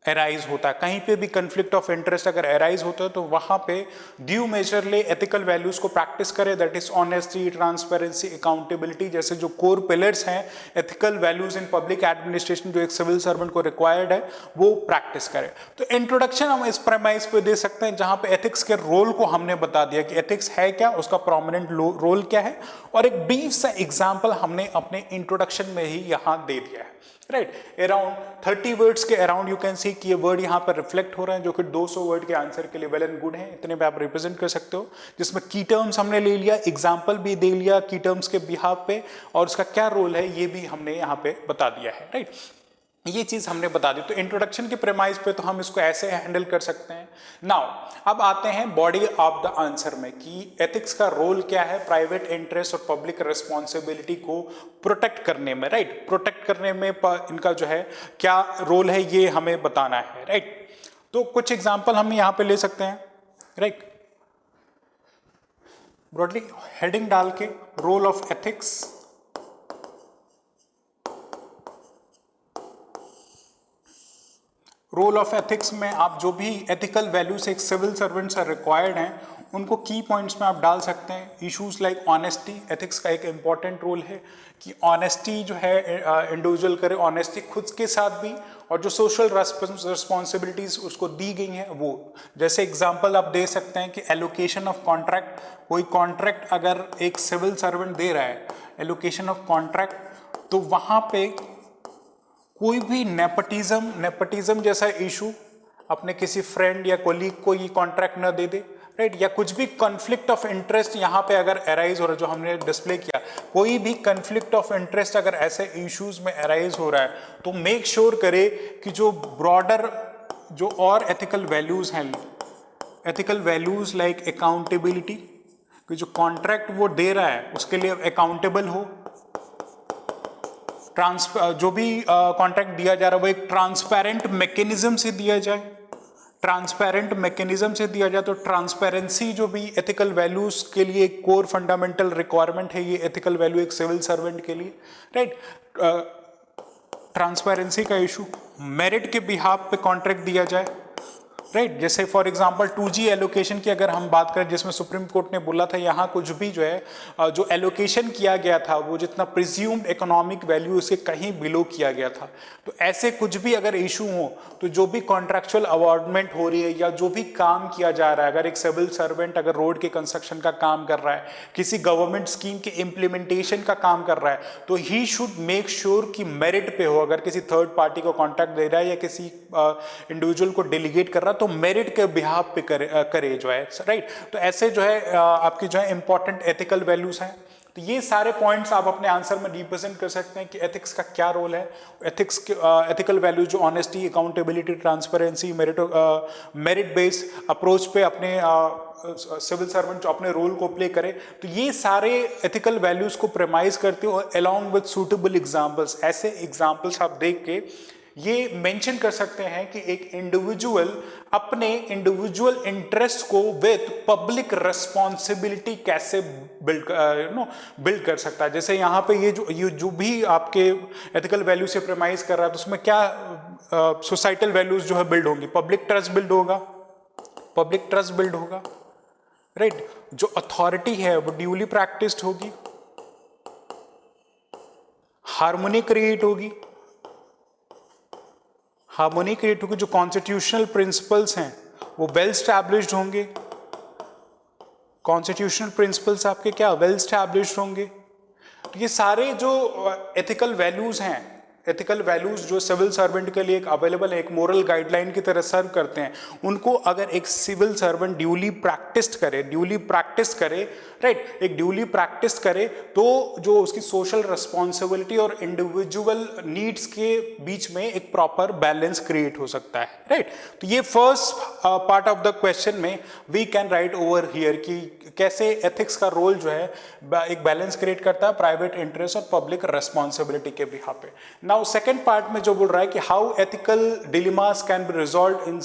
एराइज होता है, कहीं पे भी कंफ्लिक्ट ऑफ इंटरेस्ट अगर एराइज होता है तो वहां पे ड्यू मेजरली एथिकल वैल्यूज को प्रैक्टिस करे, that is honesty, transparency, accountability जैसे जो कोर पिलर्स हैं एथिकल वैल्यूज इन पब्लिक एडमिनिस्ट्रेशन जो एक सिविल सर्वेंट को रिक्वायर्ड है वो प्रैक्टिस करे। तो इंट्रोडक्शन हम इस प्रेमाइज पे दे सकते हैं जहां पे एथिक्स के रोल को हमने बता दिया कि एथिक्स है क्या, उसका प्रोमिनेंट रोल क्या है, और एक ब्रीफ सा एग्जाम्पल हमने अपने इंट्रोडक्शन में ही यहां दे दिया है, राइट। अराउंड 30 वर्ड्स के अराउंड यू कैन सी कि ये वर्ड यहाँ पर रिफ्लेक्ट हो रहे हैं जो कि 200 वर्ड के आंसर के लिए वेल एंड गुड है, इतने पे आप रिप्रेजेंट कर सकते हो। जिसमें की टर्म्स हमने ले लिया, एग्जाम्पल भी दे लिया की टर्म्स के बिहाफ पे, और उसका क्या रोल है ये भी हमने यहाँ पे बता दिया है, राइट। ये चीज हमने बता दी। तो इंट्रोडक्शन के प्रेमाइज पे तो हम इसको ऐसे हैंडल कर सकते हैं। नाउ अब आते हैं बॉडी ऑफ द आंसर में कि एथिक्स का रोल क्या है प्राइवेट इंटरेस्ट और पब्लिक रिस्पॉन्सिबिलिटी को प्रोटेक्ट करने में, राइट। प्रोटेक्ट करने में इनका जो है क्या रोल है ये हमें बताना है, राइट। तो कुछ एग्जाम्पल हम यहाँ पे ले सकते हैं, राइट। ब्रॉडली हेडिंग डाल के role of ethics, role of ethics में आप जो भी एथिकल वैल्यूज एक सिविल सर्वेंट से रिक्वायर्ड हैं उनको की पॉइंट्स में आप डाल सकते हैं। इश्यूज लाइक ऑनेस्टी, एथिक्स का एक इंपॉर्टेंट रोल है कि ऑनेस्टी जो है इंडिविजुअल करे, ऑनेस्टी खुद के साथ भी, और जो सोशल रिस्पॉन्सिबिलिटीज उसको दी गई हैं वो। जैसे एग्जांपल आप दे सकते हैं कि एलोकेशन ऑफ कॉन्ट्रैक्ट, कोई कॉन्ट्रैक्ट अगर एक सिविल सर्वेंट दे रहा है एलोकेशन ऑफ कॉन्ट्रैक्ट, तो वहाँ पे कोई भी नेपोटिज्म जैसा इशू अपने किसी फ्रेंड या कोलीग को ये कॉन्ट्रैक्ट न दे दे, राइट। या कुछ भी कॉन्फ्लिक्ट ऑफ इंटरेस्ट यहाँ पे अगर अराइज हो रहा है, जो हमने डिस्प्ले किया, कोई भी कॉन्फ्लिक्ट ऑफ इंटरेस्ट अगर ऐसे इश्यूज में अराइज हो रहा है तो मेक श्योर करे कि जो ब्रॉडर जो और एथिकल वैल्यूज हैं, एथिकल वैल्यूज लाइक अकाउंटेबिलिटी, कि जो कॉन्ट्रैक्ट वो दे रहा है उसके लिए अकाउंटेबल हो, जो भी कॉन्ट्रैक्ट दिया जा रहा है वो एक ट्रांसपेरेंट मैकेनिज्म से दिया जाए, ट्रांसपेरेंट मैकेनिज्म से दिया जाए। तो ट्रांसपेरेंसी जो भी एथिकल वैल्यूज के लिए एक कोर फंडामेंटल रिक्वायरमेंट है, ये एथिकल वैल्यू एक सिविल सर्वेंट के लिए, राइट। ट्रांसपेरेंसी का इशू, मेरिट के बिहाफ पे कॉन्ट्रैक्ट दिया जाए राइट जैसे फॉर एग्जांपल 2G एलोकेशन की अगर हम बात करें, जिसमें सुप्रीम कोर्ट ने बोला था यहाँ कुछ भी जो है जो एलोकेशन किया गया था वो जितना प्रिज्यूम्ड इकोनॉमिक वैल्यू उसके कहीं बिलो किया गया था। तो ऐसे कुछ भी अगर इशू हो तो जो भी कॉन्ट्रैक्चुअल अवॉर्डमेंट हो रही है या जो भी काम किया जा रहा है, अगर एक सिविल सर्वेंट अगर रोड के कंस्ट्रक्शन का काम कर रहा है, किसी गवर्नमेंट स्कीम के इम्प्लीमेंटेशन का काम कर रहा है, तो ही शुड मेक श्योर कि मेरिट पे हो। अगर किसी थर्ड पार्टी को कॉन्ट्रैक्ट दे रहा है या किसी इंडिविजुअल को डेलीगेट कर रहा है तो मेरिट के बिहाफ पे करे जो है, राइट। तो ऐसे जो है आपकी जो है इंपॉर्टेंट एथिकल वैल्यूज हैं। तो ये सारे पॉइंट्स आप अपने आंसर में रिप्रेजेंट कर सकते हैं कि एथिक्स का क्या रोल है। एथिक्स एथिकल वैल्यू जो honesty, accountability, transparency, merit based approach पे अपने सिविल सर्वेंट जो अपने रोल को प्ले करे, तो ये सारे एथिकल वैल्यूज को प्रेमाइज करते हो अलोंग विद सूटेबल एग्जांपल्स। ऐसे एग्जांपल्स आप देख के ये मेंशन कर सकते हैं कि एक इंडिविजुअल अपने इंडिविजुअल इंटरेस्ट को विद पब्लिक रिस्पॉन्सिबिलिटी कैसे बिल्ड कर सकता है। जैसे यहाँ पे ये जो भी आपके एथिकल वैल्यू से प्रेमाइज कर रहा है तो उसमें क्या सोसाइटल वैल्यूज जो है बिल्ड होंगी, पब्लिक ट्रस्ट बिल्ड होगा, राइट। जो अथॉरिटी है वो ड्यूली प्रैक्टिस्ड होगी, हार्मोनी क्रिएट होगी, जो कॉन्स्टिट्यूशनल प्रिंसिपल्स हैं वो वेल स्टैब्लिश्ड होंगे। कॉन्स्टिट्यूशनल प्रिंसिपल्स आपके क्या वेल स्टैब्लिश्ड होंगे। तो ये सारे जो एथिकल वैल्यूज हैं, एथिकल वैल्यूज जो सिविल सर्वेंट के लिए एक अवेलेबल है, एक मोरल गाइडलाइन की तरह सर्व करते हैं, उनको अगर एक सिविल सर्वेंट ड्यूली प्रैक्टिस करे, राइट, एक ड्यूली प्रैक्टिस करे तो जो उसकी सोशल रिस्पॉन्सिबिलिटी और इंडिविजुअल नीड्स के बीच में एक प्रॉपर बैलेंस क्रिएट हो सकता है, राइट। तो ये first part of the question में we can write over here कि कैसे एथिक्स का रोल जो है एक बैलेंस क्रिएट करता है प्राइवेट इंटरेस्ट और पब्लिक रिस्पॉन्सिबिलिटी के बिहाफ पे। नाउ सेकंड पार्ट में जो बोल रहा है कि how ethical dilemmas can B resolved in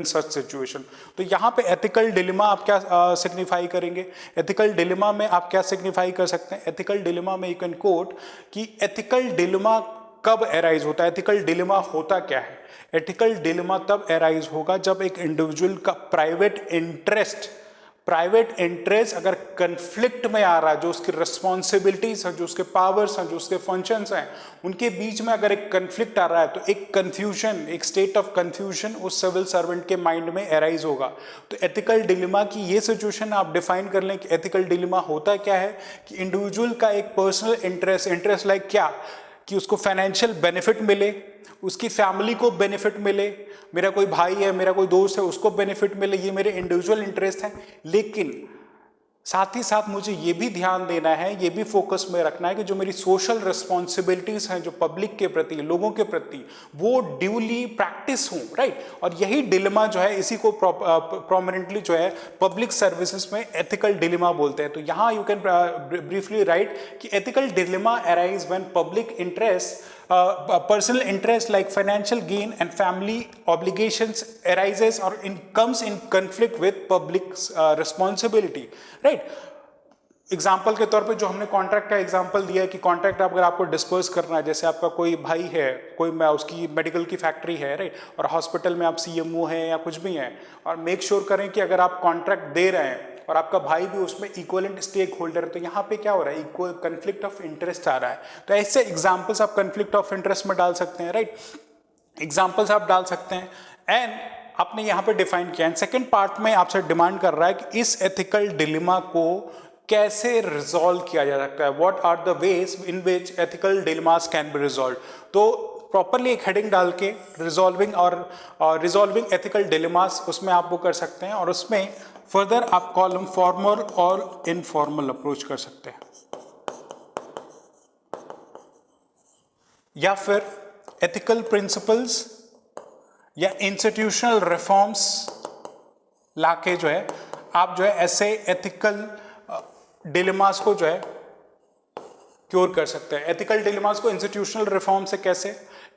such situation. तो यहाँ पे एथिकल डिलेमा आप क्या सिग्निफाई करेंगे, एथिकल डिलेमा में आप क्या सिग्निफाई कर सकते हैं। एथिकल डिलेमा में यू कैन कोट कि एथिकल डिलेमा कब एराइज होता है, एथिकल डिलेमा होता क्या है। एथिकल डिलेमा तब एराइज होगा जब एक इंडिविजुअल का प्राइवेट इंटरेस्ट अगर कंफ्लिक्ट में आ रहा है, जो उसकी रिस्पॉन्सिबिलिटीज है, जो उसके पावर्स हैं, जो उसके फंक्शंस हैं, उनके बीच में अगर एक कंफ्लिक्ट आ रहा है तो एक कंफ्यूजन, एक स्टेट ऑफ कंफ्यूजन उस सिविल सर्वेंट के माइंड में एराइज होगा। तो एथिकल डिलेमा की ये सिचुएशन आप डिफाइन कर लें कि एथिकल डिलेमा होता क्या है कि इंडिविजुअल का एक पर्सनल इंटरेस्ट लाइक क्या कि उसको फाइनेंशियल बेनिफिट मिले, उसकी फैमिली को बेनिफिट मिले, मेरा कोई भाई है, मेरा कोई दोस्त है, उसको बेनिफिट मिले, ये मेरे इंडिविजुअल इंटरेस्ट हैं। लेकिन साथ ही साथ मुझे ये भी ध्यान देना है, ये भी फोकस में रखना है कि जो मेरी सोशल रिस्पॉन्सिबिलिटीज हैं, जो पब्लिक के प्रति, लोगों के प्रति, वो ड्यूली प्रैक्टिस हों, राइट। और यही डिलेमा जो है, इसी को प्रोमिनेंटली जो है पब्लिक सर्विसेज में एथिकल डिलेमा बोलते हैं। तो यहाँ यू कैन ब्रीफली राइट कि ethical dilemma arise when public interest, personal interest like financial gain and family obligations arises or comes in conflict with public responsibility, right। Example के तौर पे जो हमने कॉन्ट्रैक्ट का एग्जाम्पल दिया है कि कॉन्ट्रैक्ट अगर आपको डिस्पर्स करना है, जैसे आपका कोई भाई है, कोई उसकी मेडिकल की फैक्ट्री है, राइट, और हॉस्पिटल में आप CMO हैं या कुछ भी हैं, और मेक श्योर करें कि अगर आप कॉन्ट्रैक्ट दे रहे हैं और आपका भाई भी उसमें इक्वलेंट स्टेक होल्डर है, तो यहाँ पे क्या हो रहा है, इक्वल कन्फ्लिक्ट ऑफ इंटरेस्ट आ रहा है। तो ऐसे एग्जाम्पल्स आप कन्फ्लिक्ट ऑफ इंटरेस्ट में डाल सकते हैं, राइट, एग्जाम्पल्स आप डाल सकते हैं। एंड आपने यहाँ पे डिफाइन किया। एंड सेकेंड पार्ट में आपसे डिमांड कर रहा है कि इस एथिकल डिलेमा को कैसे रिजॉल्व किया जा सकता है, what are the ways in which ethical dilemmas can be resolve. तो प्रॉपरली एक हेडिंग डाल के रिजॉल्विंग एथिकल डिलेमास उसमें आप वो कर सकते हैं, और उसमें फर्दर आप कॉलम फॉर्मल और इनफॉर्मल अप्रोच कर सकते हैं, या फिर एथिकल प्रिंसिपल्स या इंस्टीट्यूशनल रिफॉर्म्स लाके जो है आप जो है ऐसे एथिकल डिलेमास को जो है क्योर कर सकते हैं। एथिकल डिलेमास को इंस्टीट्यूशनल रिफॉर्म से कैसे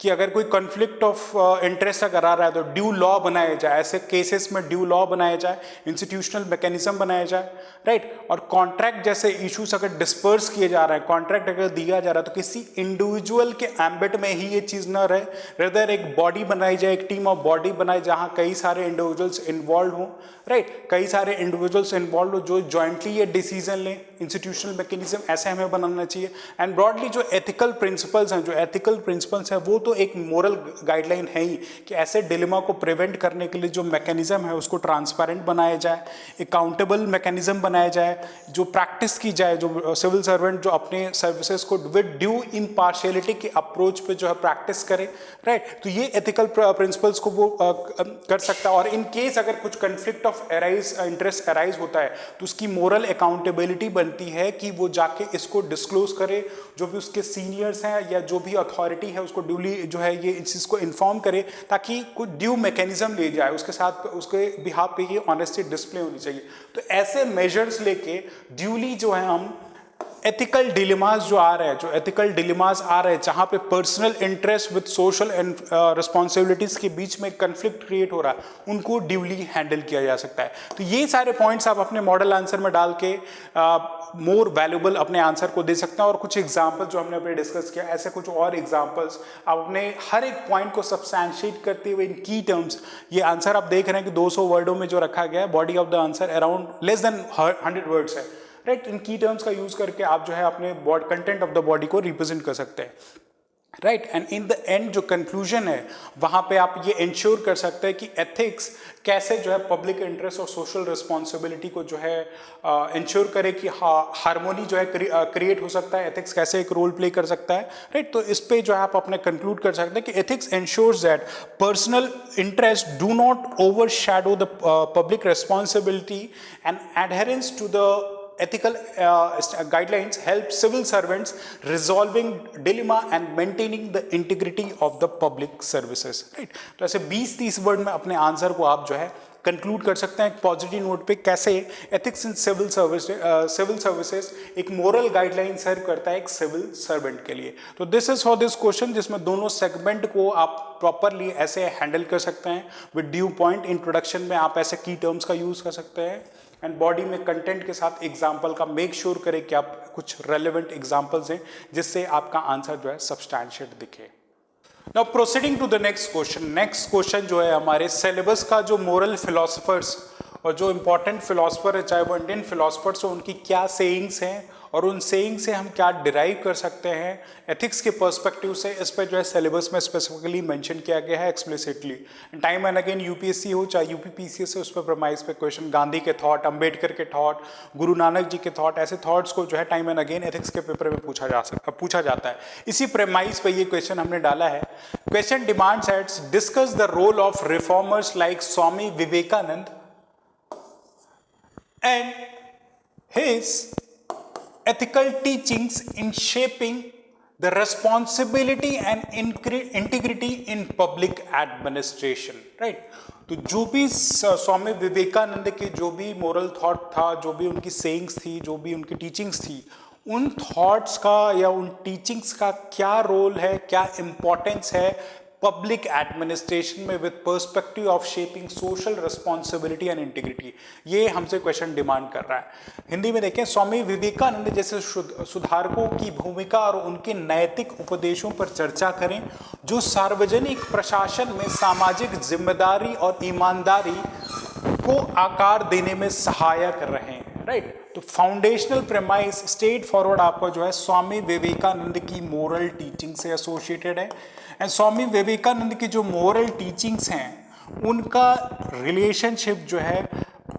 कि अगर कोई कॉन्फ्लिक्ट ऑफ इंटरेस्ट अगर आ रहा है तो ड्यू लॉ बनाया जाए, ऐसे केसेस में ड्यू लॉ बनाया जाए, इंस्टीट्यूशनल मैकेनिज्म बनाया जाए, राइट। और कॉन्ट्रैक्ट जैसे इश्यूज अगर डिस्पर्स किए जा रहे हैं, कॉन्ट्रैक्ट अगर दिया जा रहा है तो किसी इंडिविजुअल के एम्बिट में ही ये चीज न रहे, रेदर एक बॉडी बनाई जाए, एक टीम ऑफ बॉडी बनाए जहां कई सारे इंडिविजुअल्स इन्वॉल्व हों, राइट, कई सारे इंडिविजुअल्स इन्वॉल्व हो जो जॉइंटली ये डिसीजन लें, इंस्टीट्यूशनल मैकेनिज्म ऐसे हमें बनाना चाहिए। एंड ब्रॉडली जो एथिकल प्रिंसिपल्स हैं, जो एथिकल प्रिंसिपल्स हैं वो तो एक मोरल गाइडलाइन है ही कि ऐसे डिलेमा को प्रिवेंट करने के लिए जो मैकेनिज्म है उसको ट्रांसपेरेंट बनाया जाए, अकाउंटेबल मैकेनिज्म बनाया जाए, जो प्रैक्टिस की जाए, जो सिविल सर्वेंट जो अपने सर्विसेज को विद ड्यू इम्पार्शियलिटी के अप्रोच पे जो है प्रैक्टिस करे, राइट। तो ये एथिकल प्रिंसिपल्स को वो कर सकता है। और इन केस अगर कुछ कंफ्लिक्ट ऑफ इंटरेस्ट अराइज होता है तो उसकी मोरल अकाउंटेबिलिटी बनती है कि वो जाके इसको डिस्क्लोज करे, जो भी उसके सीनियर्स हैं या जो भी अथॉरिटी है उसको ड्यूली जो है ये इस चीज को इन्फॉर्म करे, ताकि कुछ ड्यू मैकेनिज्म ले जाए, उसके साथ उसके बिहाफ पे ये ऑनेस्टी डिस्प्ले होनी चाहिए। तो ऐसे मेजर्स लेके ड्यूली जो है हम एथिकल डिलेमास जो आ रहे हैं, जो एथिकल डिलेमास आ रहे हैं जहां पे personal interest with social and responsibilities के बीच में कंफ्लिक्ट क्रिएट हो रहा है, उनको ड्यूली हैंडल किया जा सकता है। तो ये सारे पॉइंट्स आप अपने मॉडल आंसर में डाल के मोर वैल्यूबल अपने आंसर को दे सकते हैं। और कुछ एग्जाम्पल जो हमने अपने डिस्कस किया, ऐसे कुछ और एग्जाम्पल्स आप अपने हर एक पॉइंट को सब्सटैंशिएट करते हुए इन की टर्म्स, ये आंसर आप देख रहे हैं कि 200 वर्डों में जो रखा गया है, body of the answer around less than 100 words है, राइट। इन की टर्म्स का यूज करके आप जो है अपने कंटेंट ऑफ द बॉडी को रिप्रेजेंट कर सकते हैं, right. And in the end जो कंक्लूजन है वहां पे आप ये इंश्योर कर सकते हैं कि एथिक्स कैसे जो है पब्लिक इंटरेस्ट और सोशल रिस्पॉन्सिबिलिटी को जो है इंश्योर करे कि हार्मोनी जो है क्रिएट हो सकता है, एथिक्स कैसे एक रोल प्ले कर सकता है, राइट। तो इस पे जो है आप अपने कंक्लूड कर सकते हैं कि ethics ensures that personal interest do not overshadow the public responsibility and adherence to the ethical guidelines help civil servants resolving dilemma and maintaining the integrity of the public services, right। तो ऐसे 20-30 word में अपने answer को आप जो है conclude कर सकते हैं एक पॉजिटिव नोट पे, कैसे एथिक्स इन सिविल सर्विसेज एक मोरल गाइडलाइन सर्व करता है एक सिविल सर्वेंट के लिए। तो this is for this question, जिसमें दोनों सेगमेंट को आप प्रॉपरली ऐसे हैंडल कर सकते हैं विद ड्यू पॉइंट। इंट्रोडक्शन में आप ऐसे की टर्म्स का यूज कर सकते हैं एंड बॉडी में कंटेंट के साथ एग्जाम्पल का मेक श्योर करें कि आप कुछ रेलेवेंट एग्जाम्पल्स हैं जिससे आपका आंसर जो है सब्सटैंशिएट दिखे। Now proceeding to the next question. Next question जो है हमारे सिलेबस का जो मोरल फिलोसफर्स और जो इंपॉर्टेंट फिलोसफर है, चाहे वो इंडियन फिलोसफर्स हो, उनकी क्या सेइंग्स हैं और उन सेइंग से हम क्या डिराइव कर सकते हैं एथिक्स के पर्सपेक्टिव से, इस पर जो है सिलेबस में स्पेसिफिकली मेंशन किया गया है explicitly. Time and again UPSC हो चाहे यूपीपीसीएस से उस पर प्रमाइज पे क्वेश्चन, गांधी के थॉट, अंबेडकर के थॉट, गुरु नानक जी के थॉट, ऐसे थॉट्स को जो है टाइम एंड अगेन एथिक्स के पेपर में पूछा जाता है। इसी प्रेमाइज पे ये क्वेश्चन हमने डाला है। Question demands its discuss the role of reformers like Swami Vivekananda and his ethical teachings in shaping the responsibility and integrity in public administration, right। तो जो भी स्वामी विवेकानंद के जो भी मोरल थॉट था, जो भी उनकी सेइंग्स थी, जो भी उनकी टीचिंग्स थी, उन थॉट्स का या उन टीचिंग्स का क्या रोल है, क्या इंपॉर्टेंस है पब्लिक एडमिनिस्ट्रेशन में with perspective of shaping social responsibility and integrity, ये हमसे क्वेश्चन डिमांड कर रहा है। हिंदी में देखें, स्वामी विवेकानंद जैसे सुधारकों की भूमिका और उनके नैतिक उपदेशों पर चर्चा करें जो सार्वजनिक प्रशासन में सामाजिक जिम्मेदारी और ईमानदारी को आकार देने में सहायक रहे हैं, राइट। तो फाउंडेशनल प्रेमाइस स्ट्रेट फॉरवर्ड आपका जो है स्वामी विवेकानंद की मोरल टीचिंग से एसोसिएटेड है। एंड स्वामी विवेकानंद की जो मोरल टीचिंग्स हैं उनका रिलेशनशिप जो है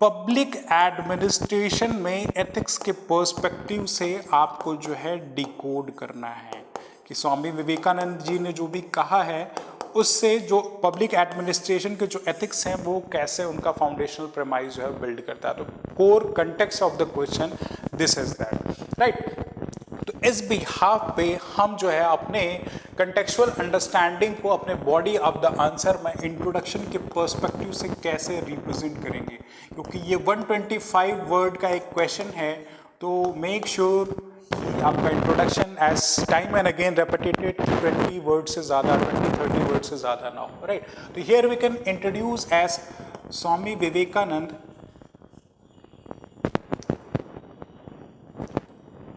पब्लिक एडमिनिस्ट्रेशन में एथिक्स के पर्सपेक्टिव से आपको जो है डिकोड करना है कि स्वामी विवेकानंद जी ने जो भी कहा है उससे जो पब्लिक एडमिनिस्ट्रेशन के जो एथिक्स हैं वो कैसे उनका फाउंडेशनल प्रेमाइज जो है बिल्ड करता है। तो core context of the question this is that, right. तो इस बिहाफ पे हम जो है अपने कंटेक्चुअल अंडरस्टैंडिंग को अपने बॉडी ऑफ द आंसर में इंट्रोडक्शन के पर्सपेक्टिव से कैसे रिप्रेजेंट करेंगे, क्योंकि ये 125 वर्ड का एक क्वेश्चन है। तो मेक श्योर आपका introduction as time and again repeated 20 word से ज़्यादा, 20-30 वर्ड से ज़्यादा ना हो, राइट. तो here we can introduce as Swami Vivekananda.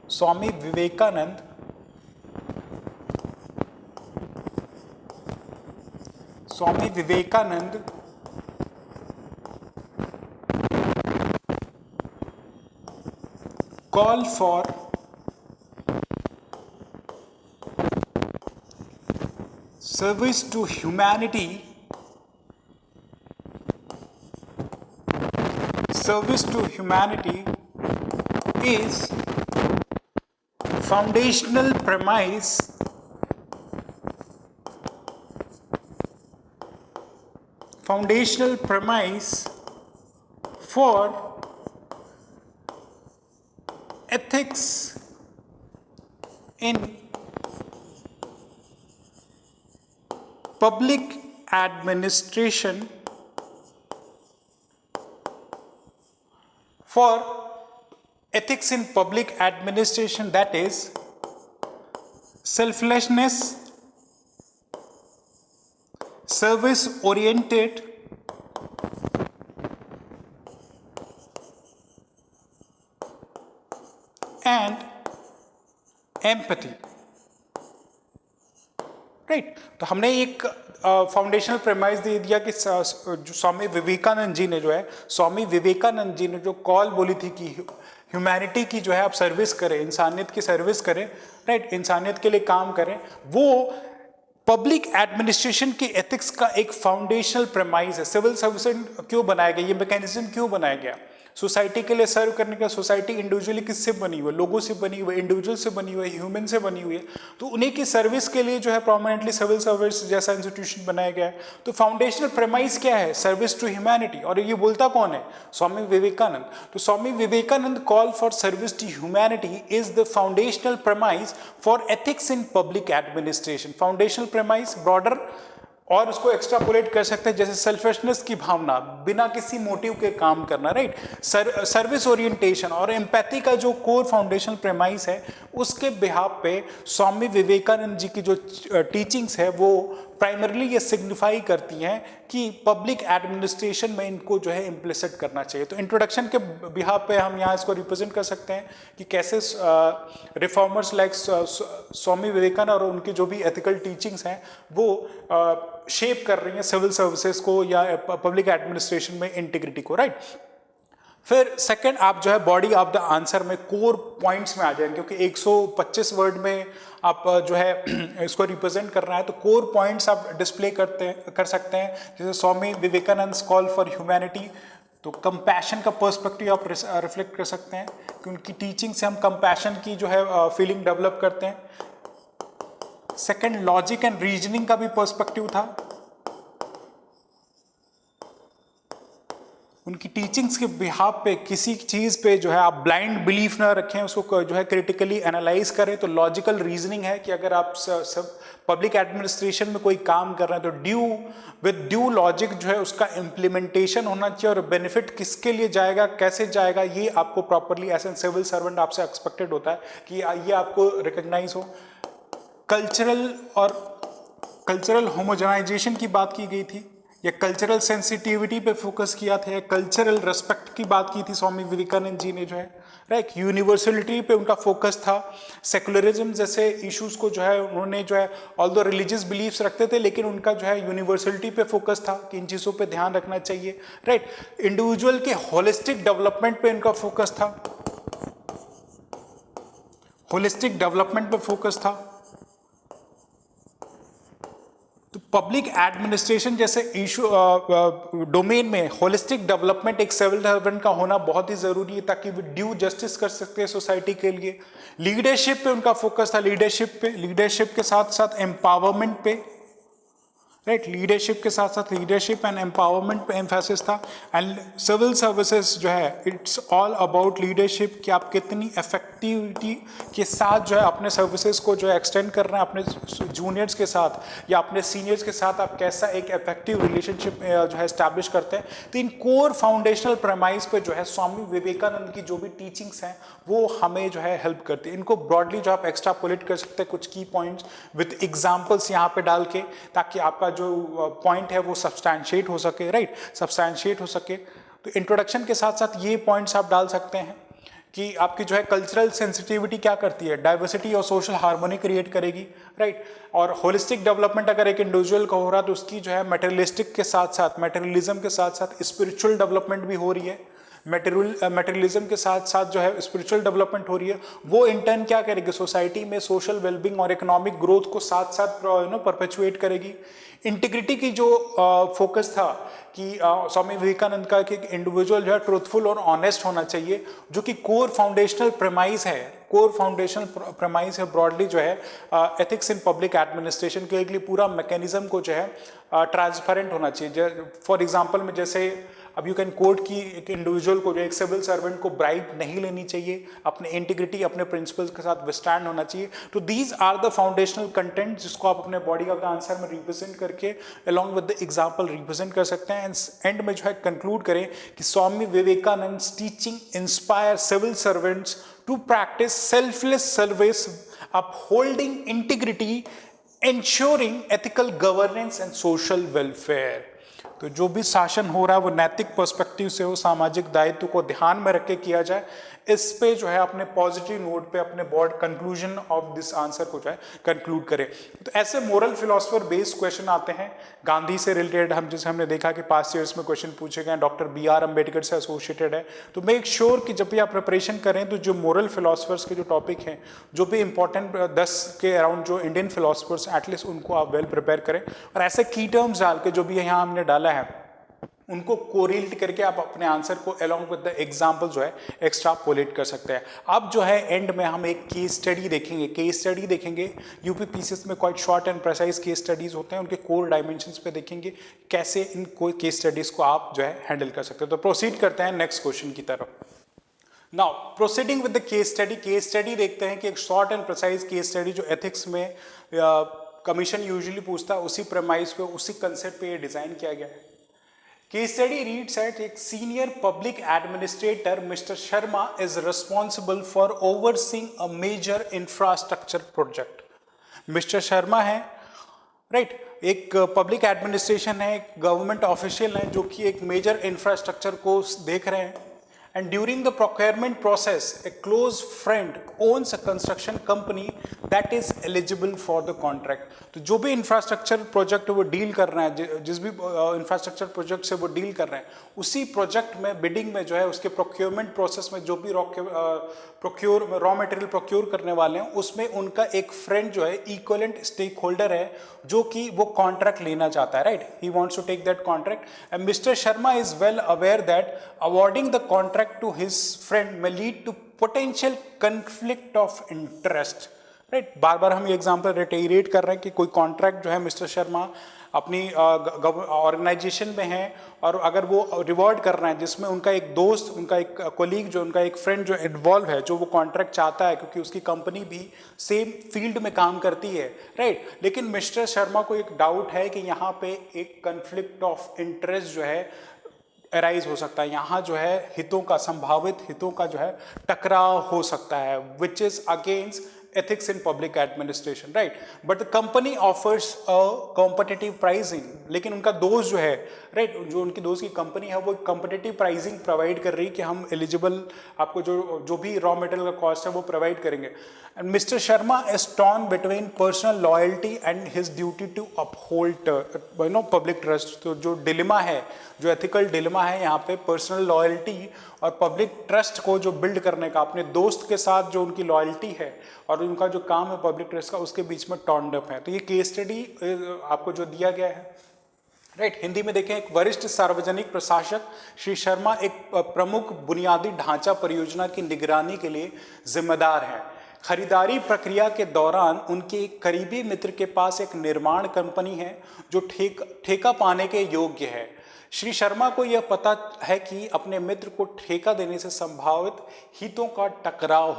Swami Vivekananda Swami Vivekananda call for service to humanity, service to humanity is foundational premise for ethics in public administration, for ethics in public administration, that is selflessness, service oriented, and empathy. Right. तो हमने एक foundational premise दे दिया कि जो स्वामी विवेकानंद जी ने जो call बोली थी कि ह्यूमैनिटी की जो है आप सर्विस करें, इंसानियत की सर्विस करें, राइट, इंसानियत के लिए काम करें, वो पब्लिक एडमिनिस्ट्रेशन के एथिक्स का एक फाउंडेशनल प्रेमाइज है. सिविल सर्विस क्यों बनाया गया, ये मैकेनिज्म क्यों बनाया गया? सोसाइटी के लिए सर्व करने का. सोसाइटी इंडिविजुअली किससे बनी हुई है? लोगों से बनी हुई है, इंडिविजुअल से बनी हुई है, ह्यूमन से बनी हुई है. तो उन्हीं की सर्विस के लिए जो है प्रोमिनेंटली सिविल सर्विस जैसा इंस्टीट्यूशन बनाया गया है. तो फाउंडेशनल प्रेमाइज क्या है? Service to humanity. और ये बोलता कौन है? स्वामी विवेकानंद. तो Swami Vivekananda call for service to humanity is the foundational premise for ethics in public administration. Foundational premise broader और उसको एक्स्ट्रापोलेट कर सकते हैं, जैसे सेल्फिशनेस की भावना, बिना किसी मोटिव के काम करना, राइट. सर्विस ओरिएंटेशन और एम्पैथी का जो कोर फाउंडेशनल प्रेमाइस है, उसके बिहाफ पे स्वामी विवेकानंद जी की जो टीचिंग्स है वो प्राइमरली ये सिग्निफाई करती हैं कि पब्लिक एडमिनिस्ट्रेशन में इनको जो है इम्प्लिसिट करना चाहिए. तो इंट्रोडक्शन के बिहाफ पे हम यहाँ इसको रिप्रेजेंट कर सकते हैं कि कैसे रिफॉर्मर्स लाइक स्वामी विवेकानंद और उनकी जो भी एथिकल टीचिंग्स हैं वो शेप कर रही हैं सिविल सर्विसेज को या पब्लिक एडमिनिस्ट्रेशन में इंटीग्रिटी को, राइट. फिर सेकंड आप जो है बॉडी ऑफ द आंसर में कोर पॉइंट्स में आ जाएंगे, क्योंकि 125 वर्ड में आप जो है इसको रिप्रेजेंट करना है, तो कोर पॉइंट्स आप डिस्प्ले कर सकते हैं. जैसे स्वामी विवेकानंद कॉल फॉर ह्यूमैनिटी, तो कंपैशन का पर्सपेक्टिव आप रिफ्लेक्ट कर सकते हैं कि उनकी टीचिंग से हम कंपैशन की जो है फीलिंग डेवलप करते हैं. सेकंड लॉजिक एंड रीजनिंग का भी पर्सपेक्टिव था. उनकी टीचिंग्स के बिहाफ पे किसी चीज़ पे जो है आप ब्लाइंड बिलीफ ना रखें, उसको जो है क्रिटिकली एनालाइज करें. तो लॉजिकल रीजनिंग है कि अगर आप पब्लिक एडमिनिस्ट्रेशन में कोई काम कर रहे हैं तो विद ड्यू लॉजिक जो है उसका इम्प्लीमेंटेशन होना चाहिए और बेनिफिट किसके लिए जाएगा, कैसे जाएगा, ये आपको properly as an civil servant आपसे एक्सपेक्टेड होता है कि ये आपको रिकग्नाइज हो. कल्चरल होमोजेनाइजेशन की बात की गई थी, या कल्चरल सेंसिटिविटी पे फोकस किया था, या कल्चरल रेस्पेक्ट की बात की थी स्वामी विवेकानंद जी ने जो है, राइट. यूनिवर्सलिटी पे उनका फोकस था. सेकुलरिज्म जैसे इश्यूज को जो है उन्होंने जो है ऑल्दो रिलीजियस बिलीफ्स रखते थे, लेकिन उनका जो है यूनिवर्सलिटी पे फोकस था कि इन चीज़ों पे ध्यान रखना चाहिए, राइट. इंडिविजुअल के होलिस्टिक डेवलपमेंट पे उनका फोकस था, होलिस्टिक डेवलपमेंट पे फोकस था. तो पब्लिक एडमिनिस्ट्रेशन जैसे इशू डोमेन में होलिस्टिक डेवलपमेंट एक सिविल सर्वेंट का होना बहुत ही जरूरी है, ताकि वो ड्यू जस्टिस कर सकते हैं सोसाइटी के लिए. लीडरशिप पे उनका फोकस था, लीडरशिप के साथ साथ एम्पावरमेंट पे, राइट। लीडरशिप के साथ साथ लीडरशिप एंड एम्पावरमेंट पे एम्फेसिस था। एंड सिविल सर्विसेज जो है इट्स ऑल अबाउट लीडरशिप, कि आप कितनी इफेक्टिविटी के साथ जो है अपने सर्विसेज को जो है एक्सटेंड कर रहे हैं अपने जूनियर्स के साथ या अपने सीनियर्स के साथ, आप कैसा एक इफेक्टिव रिलेशनशिप जो है एस्टैब्लिश करते हैं। तो इन कोर फाउंडेशनल प्रेमाइज पे जो है स्वामी विवेकानंद की जो भी टीचिंग्स हैं वो हमें जो है हेल्प करती है। इनको ब्रॉडली जो आप एक्स्ट्रापोलेट कर सकते हैं कुछ की पॉइंट्स विद एग्जांपल्स यहाँ पे डाल के, ताकि आपका जो पॉइंट है वो सब्सटैंशिएट हो सके, राइट, सब्सटैंशिएट हो सके। तो इंट्रोडक्शन के साथ साथ ये पॉइंट्स आप डाल सकते हैं कि आपकी जो है कल्चरल सेंसिटिविटी क्या करती है, डाइवर्सिटी और सोशल हार्मोनी क्रिएट करेगी, राइट। और होलिस्टिक डेवलपमेंट अगर एक इंडिविजुअल का हो रहा तो उसकी जो है मटेरियलिस्टिक के साथ साथ, मटेरियलिज्म के साथ साथ स्पिरिचुअल डेवलपमेंट भी हो रही है। मटेरियलिज्म के साथ साथ जो है स्पिरिचुअल डेवलपमेंट हो रही है। वो इन टर्न क्या करेगी, सोसाइटी में सोशल वेलबींग और इकोनॉमिक ग्रोथ को साथ साथ परपेचुएट करेगी। इंटीग्रिटी की जो फोकस था कि स्वामी विवेकानंद का कि इंडिविजुअल जो है ट्रूथफुल और ऑनेस्ट होना चाहिए, जो कि कोर फाउंडेशनल प्रेमाइज है, कोर फाउंडेशनल प्रेमाइज है ब्रॉडली जो है एथिक्स इन पब्लिक एडमिनिस्ट्रेशन के लिए पूरा मैकेनिज्म को जो है ट्रांसपेरेंट होना चाहिए। फॉर एग्जांपल में जैसे अब यू कैन कोट कि एक इंडिविजुअल को जो एक सिविल सर्वेंट को ब्राइब नहीं लेनी चाहिए, अपने इंटीग्रिटी अपने प्रिंसिपल्स के साथ विस्टैंड होना चाहिए। तो these are the foundational content जिसको आप अपने बॉडी ऑफ द आंसर में रिप्रेजेंट करके along with the example represent कर सकते हैं। एंड में जो है कंक्लूड करें कि Swami Vivekananda teaching inspire civil servants to practise selfless service, upholding integrity, ensuring ethical governance and social welfare। तो जो भी शासन हो रहा है वो नैतिक पर्सपेक्टिव से हो, सामाजिक दायित्व को ध्यान में रख के किया जाए। इस पे जो है अपने पॉजिटिव नोट पे अपने board conclusion of this answer को जो है कंक्लूड करें। तो ऐसे मोरल फिलोसफर बेस्ड क्वेश्चन आते हैं गांधी से रिलेटेड। हम जैसे हमने देखा कि पास्ट ईयर्स में क्वेश्चन पूछे गए, डॉक्टर BR अम्बेडकर से एसोसिएटेड है। तो मेक श्योर कि जब भी आप प्रिपरेशन करें तो जो मोरल फिलोसफर्स के जो टॉपिक हैं, जो भी इंपॉर्टेंट 10 के अराउंड जो इंडियन फिलोसफर्स एटलीस्ट उनको आप वेल प्रिपेयर करें। और ऐसे की टर्म्स डाल के जो भी यहाँ हमने डाला है उनको कोरिलेट करके आप अपने आंसर को अलॉन्ग विद द एग्जांपल जो है एक्स्ट्रापोलेट कर सकते हैं। अब जो है एंड में हम एक केस स्टडी देखेंगे। केस स्टडी देखेंगे, यूपी पीसीएस में quite short and precise case studies होते हैं, उनके कोर डायमेंशंस पे देखेंगे कैसे इन केस स्टडीज को आप जो है हैंडल कर सकते हैं। तो प्रोसीड करते हैं नेक्स्ट क्वेश्चन की तरफ। Now proceeding with the case study देखते हैं कि एक short and precise case study जो एथिक्स में कमीशन यूजुअली पूछता है, उसी प्रेमाइज पे, उसी कंसेप्ट पे ये डिजाइन किया गया है। Case study reads that एक senior public administrator, Mr. Sharma, is responsible for overseeing a major infrastructure project. Mr. Sharma है, राइट, एक पब्लिक एडमिनिस्ट्रेशन है, एक गवर्नमेंट ऑफिशियल है जो कि एक मेजर इंफ्रास्ट्रक्चर को देख रहे हैं। And during the procurement process, a close friend owns a construction company that is eligible for the contract. तो जो भी इंफ्रास्ट्रक्चर प्रोजेक्ट वो डील कर रहे हैं, जिस भी इंफ्रास्ट्रक्चर प्रोजेक्ट से वो डील कर रहे हैं, उसी प्रोजेक्ट में बिडिंग में जो है उसके प्रोक्योरमेंट प्रोसेस में जो भी रॉ मटेरियल प्रोक्योर करने वाले हैं उसमें उनका एक फ्रेंड जो है इक्वलेंट स्टेक होल्डर है जो कि वो कॉन्ट्रैक्ट लेना चाहता है, right. He wants to take that contract and mister Sharma is well aware that awarding the contract to his friend may lead to potential conflict of interest, right. बार बार हम ये एग्जांपल रिटेरेट कर रहे हैं कि कोई कॉन्ट्रैक्ट जो है मिस्टर शर्मा अपनी ऑर्गेनाइजेशन में है और अगर वो रिवॉर्ड कर रहे हैं जिसमें उनका एक दोस्त, उनका एक कोलीग, जो उनका एक फ्रेंड जो इन्वॉल्व है, जो वो कॉन्ट्रैक्ट चाहता है क्योंकि उसकी कंपनी भी सेम फील्ड में काम करती है, राइट। लेकिन मिस्टर शर्मा को एक डाउट है कि यहाँ पे एक कन्फ्लिक्ट ऑफ इंटरेस्ट जो है अराइज हो सकता है, यहाँ जो है हितों का, संभावित हितों का जो है टकराव हो सकता है, which is against ethics in public administration, right? But the company offers a competitive pricing, लेकिन उनका दोस्त जो है, right, जो उनकी दोस्त की कंपनी है वो competitive pricing प्रोवाइड कर रही है कि हम एलिजिबल आपको जो भी रॉ मटेरियल का कॉस्ट है वो प्रोवाइड करेंगे। And mister Sharma is torn between personal loyalty and his duty to uphold public trust. तो जो डिलेमा है, जो एथिकल डिलेमा है यहाँ पे, पर्सनल लॉयल्टी और पब्लिक ट्रस्ट को जो बिल्ड करने का, अपने दोस्त के साथ जो उनकी लॉयल्टी है और उनका जो काम है पब्लिक ट्रस्ट का, उसके बीच में टॉर्न्ड अप है। तो ये केस स्टडी आपको जो दिया गया है, राइट। हिंदी में देखें, एक वरिष्ठ सार्वजनिक प्रशासक श्री शर्मा एक प्रमुख बुनियादी ढांचा परियोजना की निगरानी के लिए जिम्मेदार हैं। खरीदारी प्रक्रिया के दौरान उनके एक करीबी मित्र के पास एक निर्माण कंपनी है जो ठेका पाने के योग्य है। श्री शर्मा को यह पता है कि अपने मित्र को ठेका देने से संभावित हितों का टकराव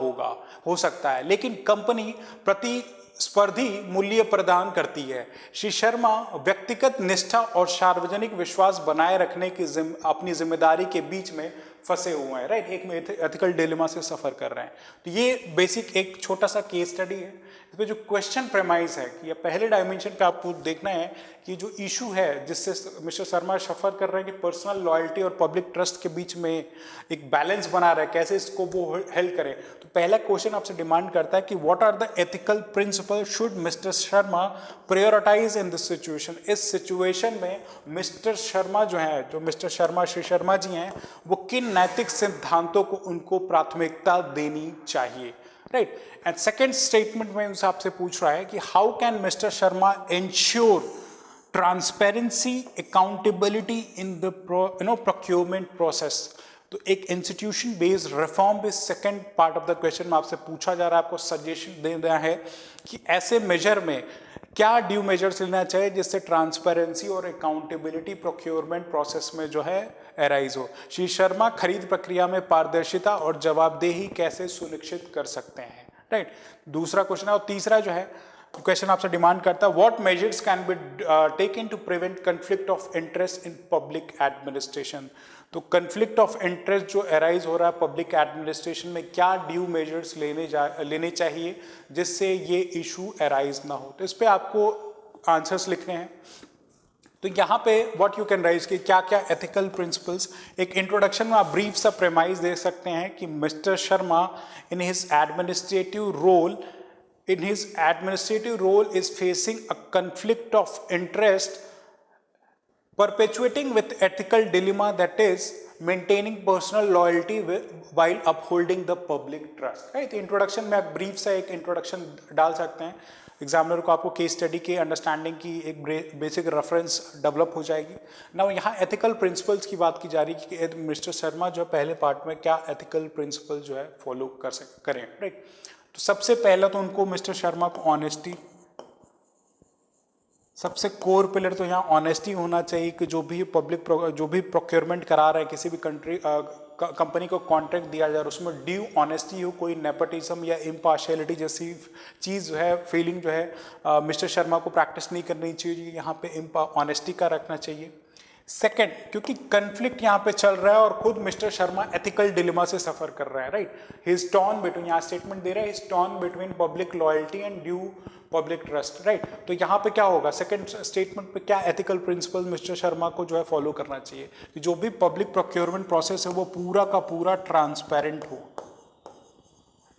हो सकता है, लेकिन कंपनी प्रतिस्पर्धी मूल्य प्रदान करती है। श्री शर्मा व्यक्तिगत निष्ठा और सार्वजनिक विश्वास बनाए रखने की अपनी जिम्मेदारी के बीच में फंसे हुए हैं, राइट। एक एथिकल डिलेमा से सफर कर रहे हैं। तो ये बेसिक एक छोटा सा केस स्टडी है। इसमें जो क्वेश्चन प्रेमाइज है कि ये पहले डायमेंशन पे आपको देखना है कि जो इशू है जिससे मिस्टर शर्मा सफर कर रहे हैं कि पर्सनल लॉयल्टी और पब्लिक ट्रस्ट के बीच में एक बैलेंस बना रहा है, कैसे इसको वो हेल्प करें। तो पहला क्वेश्चन आपसे डिमांड करता है कि what are the ethical principle should mister Sharma prioritize in this situation. इस सिचुएशन में मिस्टर शर्मा जो है, जो मिस्टर शर्मा श्री शर्मा जी हैं, वो किन नैतिक सिद्धांतों को उनको प्राथमिकता देनी चाहिए, राइट। एंड सेकेंड स्टेटमेंट में उनसे आपसे पूछ रहा है कि how can mister Sharma ensure transparency accountability in the procurement process. तो एक इंस्टीट्यूशन बेस्ड रिफॉर्म भी second part of the question में आपसे पूछा जा रहा है, आपको सजेशन दे रहा है कि ऐसे मेजर में क्या ड्यू मेजर्स लेना चाहिए जिससे ट्रांसपेरेंसी और अकाउंटेबिलिटी प्रोक्योरमेंट प्रोसेस में जो है एराइज हो। श्री शर्मा खरीद प्रक्रिया में पारदर्शिता और जवाबदेही कैसे सुनिश्चित कर सकते हैं, राइट। दूसरा क्वेश्चन है। और तीसरा जो है क्वेश्चन आपसे डिमांड करता है what measures can be taken to prevent conflict of interest in public administration. तो कन्फ्लिक्ट ऑफ इंटरेस्ट जो एराइज हो रहा है पब्लिक एडमिनिस्ट्रेशन में, क्या ड्यू मेजर्स लेने चाहिए जिससे ये इशू एराइज ना हो। तो इस पर आपको आंसर्स लिखने हैं। तो यहाँ पे व्हाट यू कैन राइज कि क्या क्या एथिकल प्रिंसिपल्स। एक इंट्रोडक्शन में आप ब्रीफ सा प्रेमाइज दे सकते हैं कि mister Sharma in his administrative role is facing a conflict of interest perpetuating with ethical dilemma, that is maintaining personal loyalty while upholding the public trust, right। Introduction में आप brief सा एक इंट्रोडक्शन डाल सकते हैं। एग्जामिनर को आपको केस स्टडी के अंडरस्टैंडिंग की एक बेसिक रेफरेंस डेवलप हो जाएगी ना। यहाँ एथिकल प्रिंसिपल्स की बात की जा रही है कि मिस्टर शर्मा जो पहले पार्ट में क्या एथिकल प्रिंसिपल जो है फॉलो करें, राइट। तो सबसे पहला तो उनको मिस्टर शर्मा को ऑनेस्टी, सबसे कोर पिलर तो यहाँ ऑनेस्टी होना चाहिए कि जो भी प्रोक्योरमेंट करा रहा है, किसी भी कंपनी को कॉन्ट्रैक्ट दिया जा रहा है उसमें ड्यू ऑनेस्टी हो, कोई नेपोटिज्म या इम्पार्शियलिटी जैसी चीज़ जो है, फीलिंग जो है मिस्टर शर्मा को प्रैक्टिस नहीं करनी चाहिए। यहाँ पे ऑनेस्टी का रखना चाहिए। सेकंड, क्योंकि कन्फ्लिक्ट यहाँ पे चल रहा है और खुद मिस्टर शर्मा एथिकल डिलेमा से सफर कर रहा है, राइट। हिज टॉर्न बिटवीन, यहाँ स्टेटमेंट दे रहा है, his torn between public loyalty and due public trust, right. तो यहाँ पे क्या होगा, सेकंड स्टेटमेंट पे क्या एथिकल प्रिंसिपल मिस्टर शर्मा को जो है फॉलो करना चाहिए कि जो भी पब्लिक प्रोक्योरमेंट प्रोसेस है वो पूरा का पूरा ट्रांसपेरेंट हो,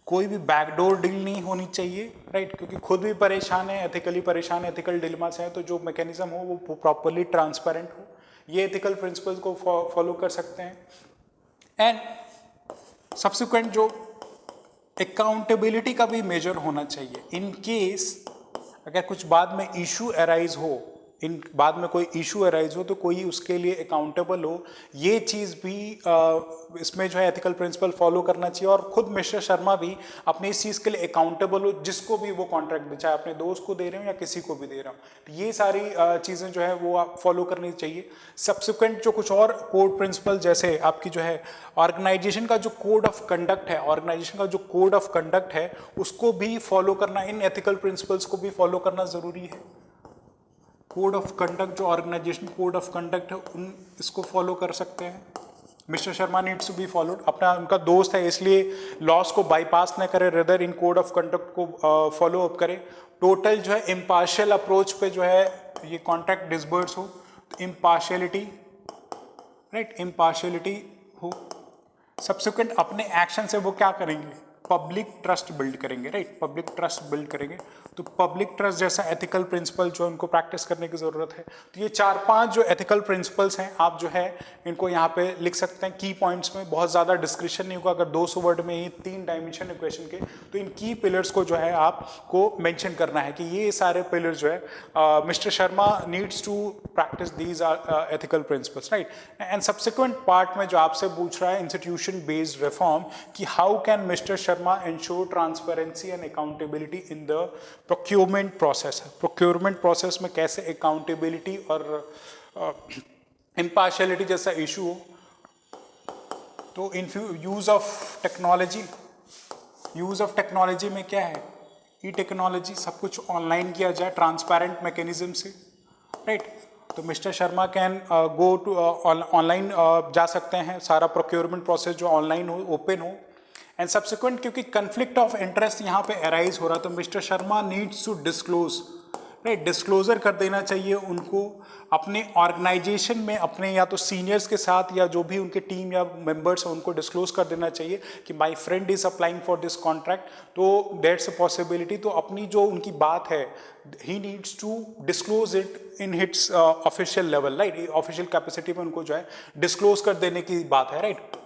कोई भी बैकडोर डील नहीं होनी चाहिए, राइट। क्योंकि खुद भी परेशान है, एथिकली परेशान है, एथिकल डिलेमा से है, तो जो मैकेनिज्म हो वो प्रॉपरली ट्रांसपेरेंट हो, ये एथिकल प्रिंसिपल्स को फॉलो कर सकते हैं। एंड सब्सिक्वेंट जो अकाउंटेबिलिटी का भी मेजर होना चाहिए। इन केस अगर कुछ बाद में इशू अराइज हो, बाद में कोई इशू अराइज हो तो कोई उसके लिए अकाउंटेबल हो, ये चीज़ भी इसमें जो है एथिकल प्रिंसिपल फॉलो करना चाहिए। और खुद मिस्टर शर्मा भी अपनी इस चीज़ के लिए अकाउंटेबल हो, जिसको भी वो कॉन्ट्रैक्ट दे, चाहे अपने दोस्त को दे रहे हो या किसी को भी दे रहा हूँ, तो ये सारी चीज़ें जो है वो आप फॉलो करनी चाहिए। सब्सिक्वेंट जो कुछ और कोड प्रिंसिपल, जैसे आपकी जो है ऑर्गेनाइजेशन का जो कोड ऑफ कंडक्ट है, ऑर्गेनाइजेशन का जो कोड ऑफ कंडक्ट है उसको भी फॉलो करना, इन एथिकल प्रिंसिपल्स को भी फॉलो करना ज़रूरी है। कोड ऑफ कंडक्ट, जो ऑर्गेनाइजेशन कोड ऑफ कंडक्ट है, इसको फॉलो कर सकते हैं। Mister Sharma needs to be followed. अपना उनका दोस्त है इसलिए लॉस को बाईपास न करे, rather in code of conduct को फॉलो अप करे। टोटल जो है इम्पार्शियल अप्रोच पे जो है ये कॉन्ट्रैक्ट डिसबर्स हो, तो इम्पार्शियलिटी, राइट, इम्पार्शियलिटी हो। सब्सिक्वेंट अपने एक्शन से वो क्या करेंगे, पब्लिक ट्रस्ट बिल्ड करेंगे, राइट, पब्लिक ट्रस्ट बिल्ड करेंगे। तो पब्लिक ट्रस्ट जैसा एथिकल प्रिंसिपल जो उनको प्रैक्टिस करने की ज़रूरत है। तो ये 4-5 जो एथिकल प्रिंसिपल्स हैं, आप जो है इनको यहाँ पे लिख सकते हैं की पॉइंट्स में। बहुत ज़्यादा डिस्क्रिप्शन नहीं होगा, अगर 200 वर्ड में ही 3 डायमेंशन इक्वेशन के, तो इन की पिलर्स को जो है आपको मेंशन करना है कि ये सारे पिलर जो है mister Sharma needs to practice these ethical principles, right. And subsequent part में जो आपसे पूछ रहा है इंस्टीट्यूशन बेस्ड रिफॉर्म, कि how can mister Sharma Sharma ensure transparency and accountability in the procurement process. Procurement process में कैसे accountability और impartiality जैसा issue हो, तो यूज ऑफ टेक्नोलॉजी में क्या है, ई टेक्नोलॉजी सब कुछ ऑनलाइन किया जाए ट्रांसपेरेंट मैकेनिज्म से, राइट। तो mister Sharma can go to online जा सकते हैं, सारा प्रोक्योरमेंट प्रोसेस जो ऑनलाइन हो, ओपन हो। एंड सब्सिक्वेंट क्योंकि कन्फ्लिक्ट ऑफ इंटरेस्ट यहाँ पे अराइज हो रहा, तो mister Sharma needs to disclose, right, disclosure कर देना चाहिए उनको अपने ऑर्गेनाइजेशन में, अपने या तो सीनियर्स के साथ या जो भी उनके टीम या मेंबर्स हैं उनको डिस्क्लोज कर देना चाहिए कि my friend is applying for this contract, तो दैट्स अ पॉसिबिलिटी। तो अपनी जो उनकी बात है ही needs to disclose it in his official level, right, official capacity में उनको जो है डिस्क्लोज कर देने की बात है, राइट।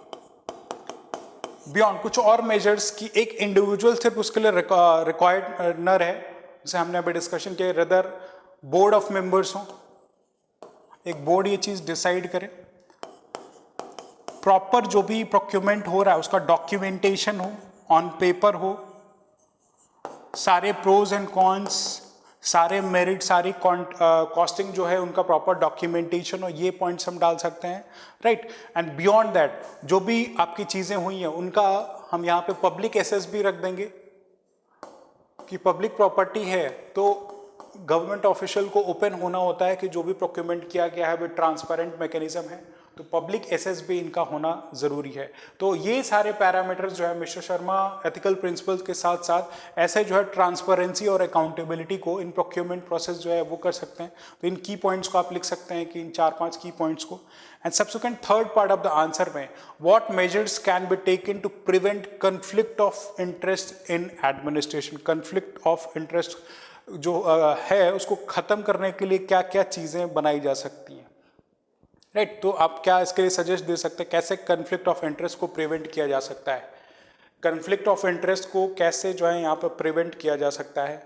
बियॉन्ड कुछ और मेजर्स की एक इंडिविजुअल सिर्फ उसके लिए रिक्वायर्ड न रहे, जैसे हमने अभी डिस्कशन किया, रदर बोर्ड ऑफ मेंबर्स हो, एक बोर्ड ये चीज डिसाइड करे, प्रॉपर जो भी प्रोक्यूरमेंट हो रहा है उसका डॉक्यूमेंटेशन हो, ऑन पेपर हो, सारे प्रोज एंड कॉन्स, सारे मेरिट, सारी कॉस्टिंग जो है उनका प्रॉपर डॉक्यूमेंटेशन हो, ये पॉइंट्स हम डाल सकते हैं, राइट। एंड बियॉन्ड दैट जो भी आपकी चीजें हुई हैं उनका हम यहाँ पे पब्लिक एसेस भी रख देंगे कि पब्लिक प्रॉपर्टी है तो गवर्नमेंट ऑफिशियल को ओपन होना होता है कि जो भी प्रोक्यूरमेंट किया गया है वो ट्रांसपेरेंट मैकेनिज्म है, तो पब्लिक एसेस भी इनका होना जरूरी है। तो ये सारे पैरामीटर्स जो है मिस्टर शर्मा एथिकल प्रिंसिपल्स के साथ साथ ऐसे जो है ट्रांसपेरेंसी और अकाउंटेबिलिटी को इन प्रोक्यूरमेंट प्रोसेस जो है वो कर सकते हैं। तो इन की पॉइंट्स को आप लिख सकते हैं कि इन 4-5 की पॉइंट्स को। And subsequent third part of the answer में what measures can be taken to prevent conflict of interest in administration. Conflict of interest जो है उसको खत्म करने के लिए क्या क्या चीजें बनाई जा सकती हैं, राइट। तो आप क्या इसके लिए सजेस्ट दे सकते हैं कैसे कन्फ्लिक्ट ऑफ इंटरेस्ट को प्रिवेंट किया जा सकता है, कन्फ्लिक्ट ऑफ इंटरेस्ट को कैसे जो है यहाँ पर प्रिवेंट किया जा सकता है।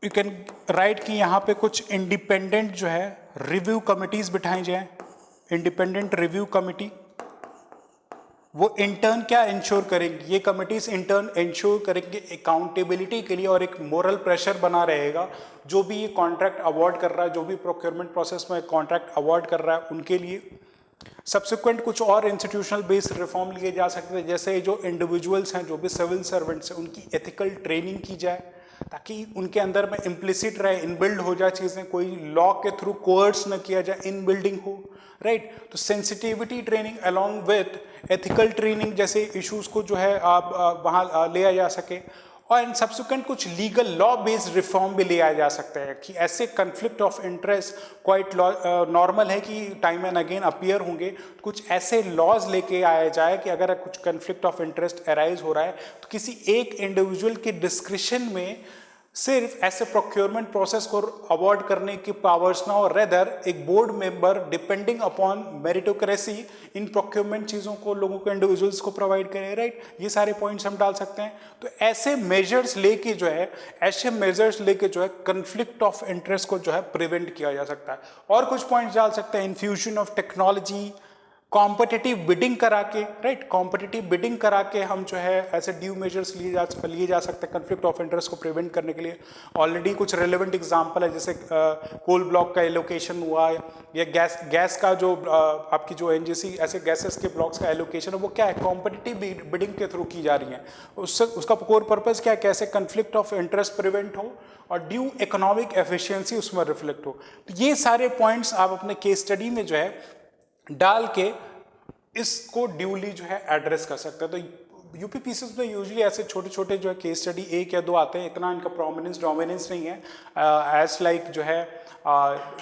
यू कैन राइट कि यहाँ पे कुछ इंडिपेंडेंट जो है रिव्यू कमिटीज बिठाई जाए, इंडिपेंडेंट रिव्यू कमिटी, वो इंटर्न क्या इंश्योर करेंगी, ये कमिटीज इंटर्न इंश्योर करेंगे अकाउंटेबिलिटी के लिए और एक मोरल प्रेशर बना रहेगा जो भी ये कॉन्ट्रैक्ट अवार्ड कर रहा है, जो भी प्रोक्योरमेंट प्रोसेस में कॉन्ट्रैक्ट अवार्ड कर रहा है उनके लिए। सब्सिक्वेंट कुछ और इंस्टीट्यूशनल बेस्ड रिफॉर्म लिए जा सकते हैं, जैसे जो इंडिविजुअल्स हैं जो भी सिविल सर्वेंट्स हैं उनकी एथिकल ट्रेनिंग की जाए ताकि उनके अंदर में इम्प्लिसिट रहे, इनबिल्ड हो जाए चीज़ें, कोई लॉ के थ्रू कोर्स न किया जाए, इन बिल्डिंग हो, राइट। तो sensitivity training along with ethical training जैसे इश्यूज को जो है आप वहाँ ले आया जा सके। और इन सब्सिक्वेंट कुछ लीगल लॉ बेस्ड रिफॉर्म भी ले आए जा सकते हैं कि ऐसे conflict of interest quite normal है कि टाइम एंड अगेन अपीयर होंगे, कुछ ऐसे लॉज लेके आया जाए कि अगर कुछ कन्फ्लिक्ट ऑफ इंटरेस्ट अराइज हो रहा है तो किसी एक इंडिविजुअल के डिस्क्रिशन में सिर्फ ऐसे प्रोक्योरमेंट प्रोसेस को अवॉर्ड करने की पावर्स ना हो, रेदर एक board member depending upon meritocracy in procurement चीज़ों को लोगों को इंडिविजुअल्स को प्रोवाइड करे, राइट। ये सारे पॉइंट्स हम डाल सकते हैं। तो ऐसे मेजर्स लेके जो है कन्फ्लिक्ट ऑफ इंटरेस्ट को जो है प्रिवेंट किया जा सकता है। और कुछ पॉइंट्स डाल सकते हैं, infusion of technology, competitive bidding करा के, राइट, कॉम्पिटिटिव बिडिंग करा के हम जो है ऐसे ड्यू मेजर्स लिए जा सकते हैं कन्फ्लिक्ट ऑफ इंटरेस्ट को प्रिवेंट करने के लिए। ऑलरेडी कुछ रेलेवेंट एग्जांपल है जैसे कोल ब्लॉक का एलोकेशन हुआ या गैस का जो आपकी जो एनजीसी ऐसे गैसेस के ब्लॉक्स का एलोकेशन है वो क्या है, कॉम्पिटिटिव बिडिंग के थ्रू की जा रही है। उससे उसका कोर पर्पज क्या है, कैसे कन्फ्लिक्ट ऑफ इंटरेस्ट प्रिवेंट हो और ड्यू इकोनॉमिक एफिशिएंसी उसमें रिफ्लेक्ट हो। तो ये सारे पॉइंट्स आप अपने केस स्टडी में जो है डाल के इसको ड्यूली जो है एड्रेस कर सकते हैं। तो यूपीपीसीएस में यूजुअली ऐसे छोटे छोटे जो है केस स्टडी 1 या 2 आते हैं, इतना इनका डोमिनेंस नहीं है एज लाइक जो है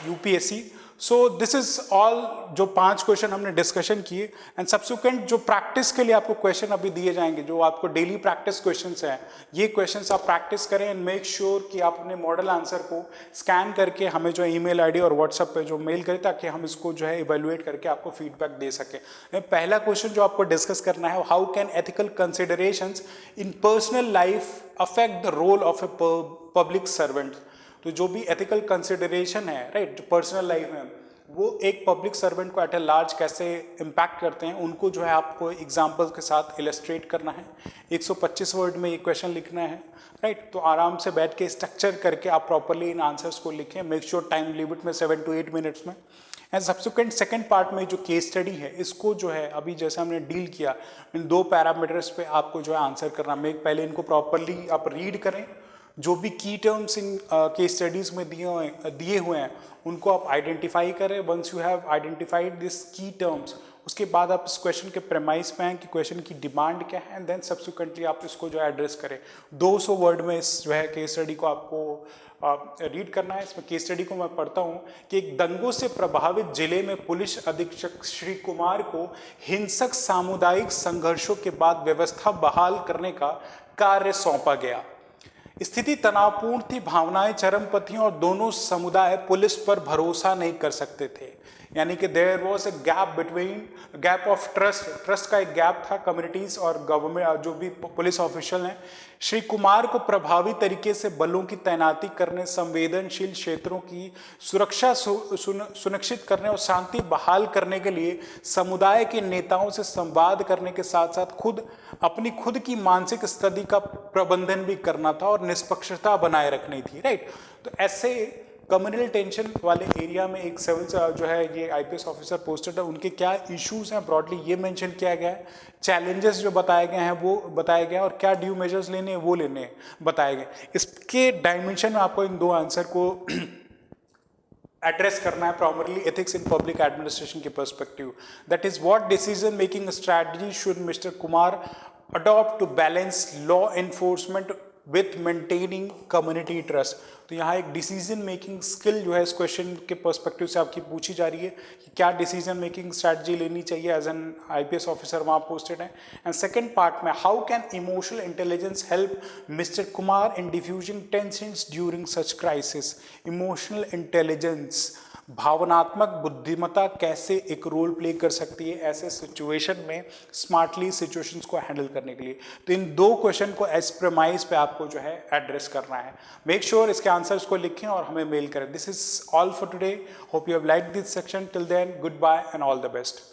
UPSC. So this is all जो 5 क्वेश्चन हमने डिस्कशन किए। एंड सब्सिक्वेंट जो प्रैक्टिस के लिए आपको क्वेश्चन अभी दिए जाएंगे, जो आपको डेली प्रैक्टिस क्वेश्चंस हैं, ये क्वेश्चंस आप प्रैक्टिस करें एंड मेक श्योर कि आप अपने मॉडल आंसर को स्कैन करके हमें जो ईमेल आईडी और व्हाट्सएप पे जो मेल करें ताकि हम इसको जो है इवेलुएट करके आपको फीडबैक दे सकें। पहला क्वेश्चन जो आपको डिस्कस करना है, how can ethical considerations in personal life affect the role of a public servant. तो जो भी एथिकल कंसिडरेशन है, राइट, जो पर्सनल लाइफ में वो एक पब्लिक सर्वेंट को एट ए लार्ज कैसे इम्पैक्ट करते हैं, उनको जो है आपको एग्जाम्पल के साथ इलस्ट्रेट करना है। 125 वर्ड में ये क्वेश्चन लिखना है, राइट। तो आराम से बैठ के स्ट्रक्चर करके आप प्रॉपरली इन आंसर्स को लिखें। मेक श्योर टाइम लिमिट में 7 to 8 मिनट्स में। एंड सब्सिक्वेंट सेकंड पार्ट में जो केस स्टडी है, इसको जो है अभी जैसे हमने डील किया, इन 2 पैरामीटर्स पे आपको जो है आंसर करना। मैं पहले इनको प्रॉपरली आप रीड करें, जो भी की टर्म्स इन केस स्टडीज़ में दिए हुए हैं उनको आप आइडेंटिफाई करें। Once you have identified this key terms, उसके बाद आप इस क्वेश्चन के प्रेमाइस पे हैं कि क्वेश्चन की डिमांड क्या है, एंड देन सब्सिक्वेंटली आप इसको जो है एड्रेस करें। 200 वर्ड में इस जो है केस स्टडी को आपको रीड करना है। इसमें केस स्टडी को मैं पढ़ता हूँ कि एक दंगों से प्रभावित जिले में पुलिस अधीक्षक श्री कुमार को हिंसक सामुदायिक संघर्षों के बाद व्यवस्था बहाल करने का कार्य सौंपा गया। स्थिति तनावपूर्ण थी, भावनाएं चरम पर थीं और दोनों समुदाय पुलिस पर भरोसा नहीं कर सकते थे। यानी कि there was a gap of trust का एक गैप था कम्युनिटीज और गवर्नमेंट, जो भी पुलिस ऑफिशियल हैं। श्री कुमार को प्रभावी तरीके से बलों की तैनाती करने, संवेदनशील क्षेत्रों की सुरक्षा सुनिश्चित करने और शांति बहाल करने के लिए समुदाय के नेताओं से संवाद करने के साथ साथ अपनी खुद की मानसिक स्थिति का प्रबंधन भी करना था और निष्पक्षता बनाए रखनी थी, राइट। तो ऐसे कम्युनल टेंशन वाले एरिया में एक सिविल जो है ये आईपीएस ऑफिसर पोस्टेड है, उनके क्या इश्यूज हैं ब्रॉडली ये मेंशन किया गया है। चैलेंजेस जो बताए गए हैं वो बताया गया, और क्या ड्यू मेजर्स लेने हैं वो लेने बताए गए। इसके डायमेंशन में आपको इन 2 आंसर को एड्रेस करना है, primarily ethics in public administration के perspective. That is what decision making strategy should mister Kumar adopt to balance law enforcement with maintaining community trust. तो यहाँ एक डिसीजन मेकिंग स्किल जो है इस क्वेश्चन के पर्सपेक्टिव से आपकी पूछी जा रही है कि क्या डिसीजन मेकिंग स्ट्रैटेजी लेनी चाहिए एज एन आईपीएस ऑफिसर वहाँ पोस्टेड है। एंड सेकंड पार्ट में how can emotional intelligence help mister Kumar in defusing tensions during such crisis. Emotional intelligence, भावनात्मक बुद्धिमत्ता कैसे एक रोल प्ले कर सकती है ऐसे सिचुएशन में, स्मार्टली सिचुएशंस को हैंडल करने के लिए। तो इन 2 क्वेश्चन को एज प्रेमाइज पे आपको जो है एड्रेस करना है। मेक श्योर इसके आंसर्स को लिखें और हमें मेल करें। This is all for today. Hope you have liked this section. Till then, goodbye and all the best.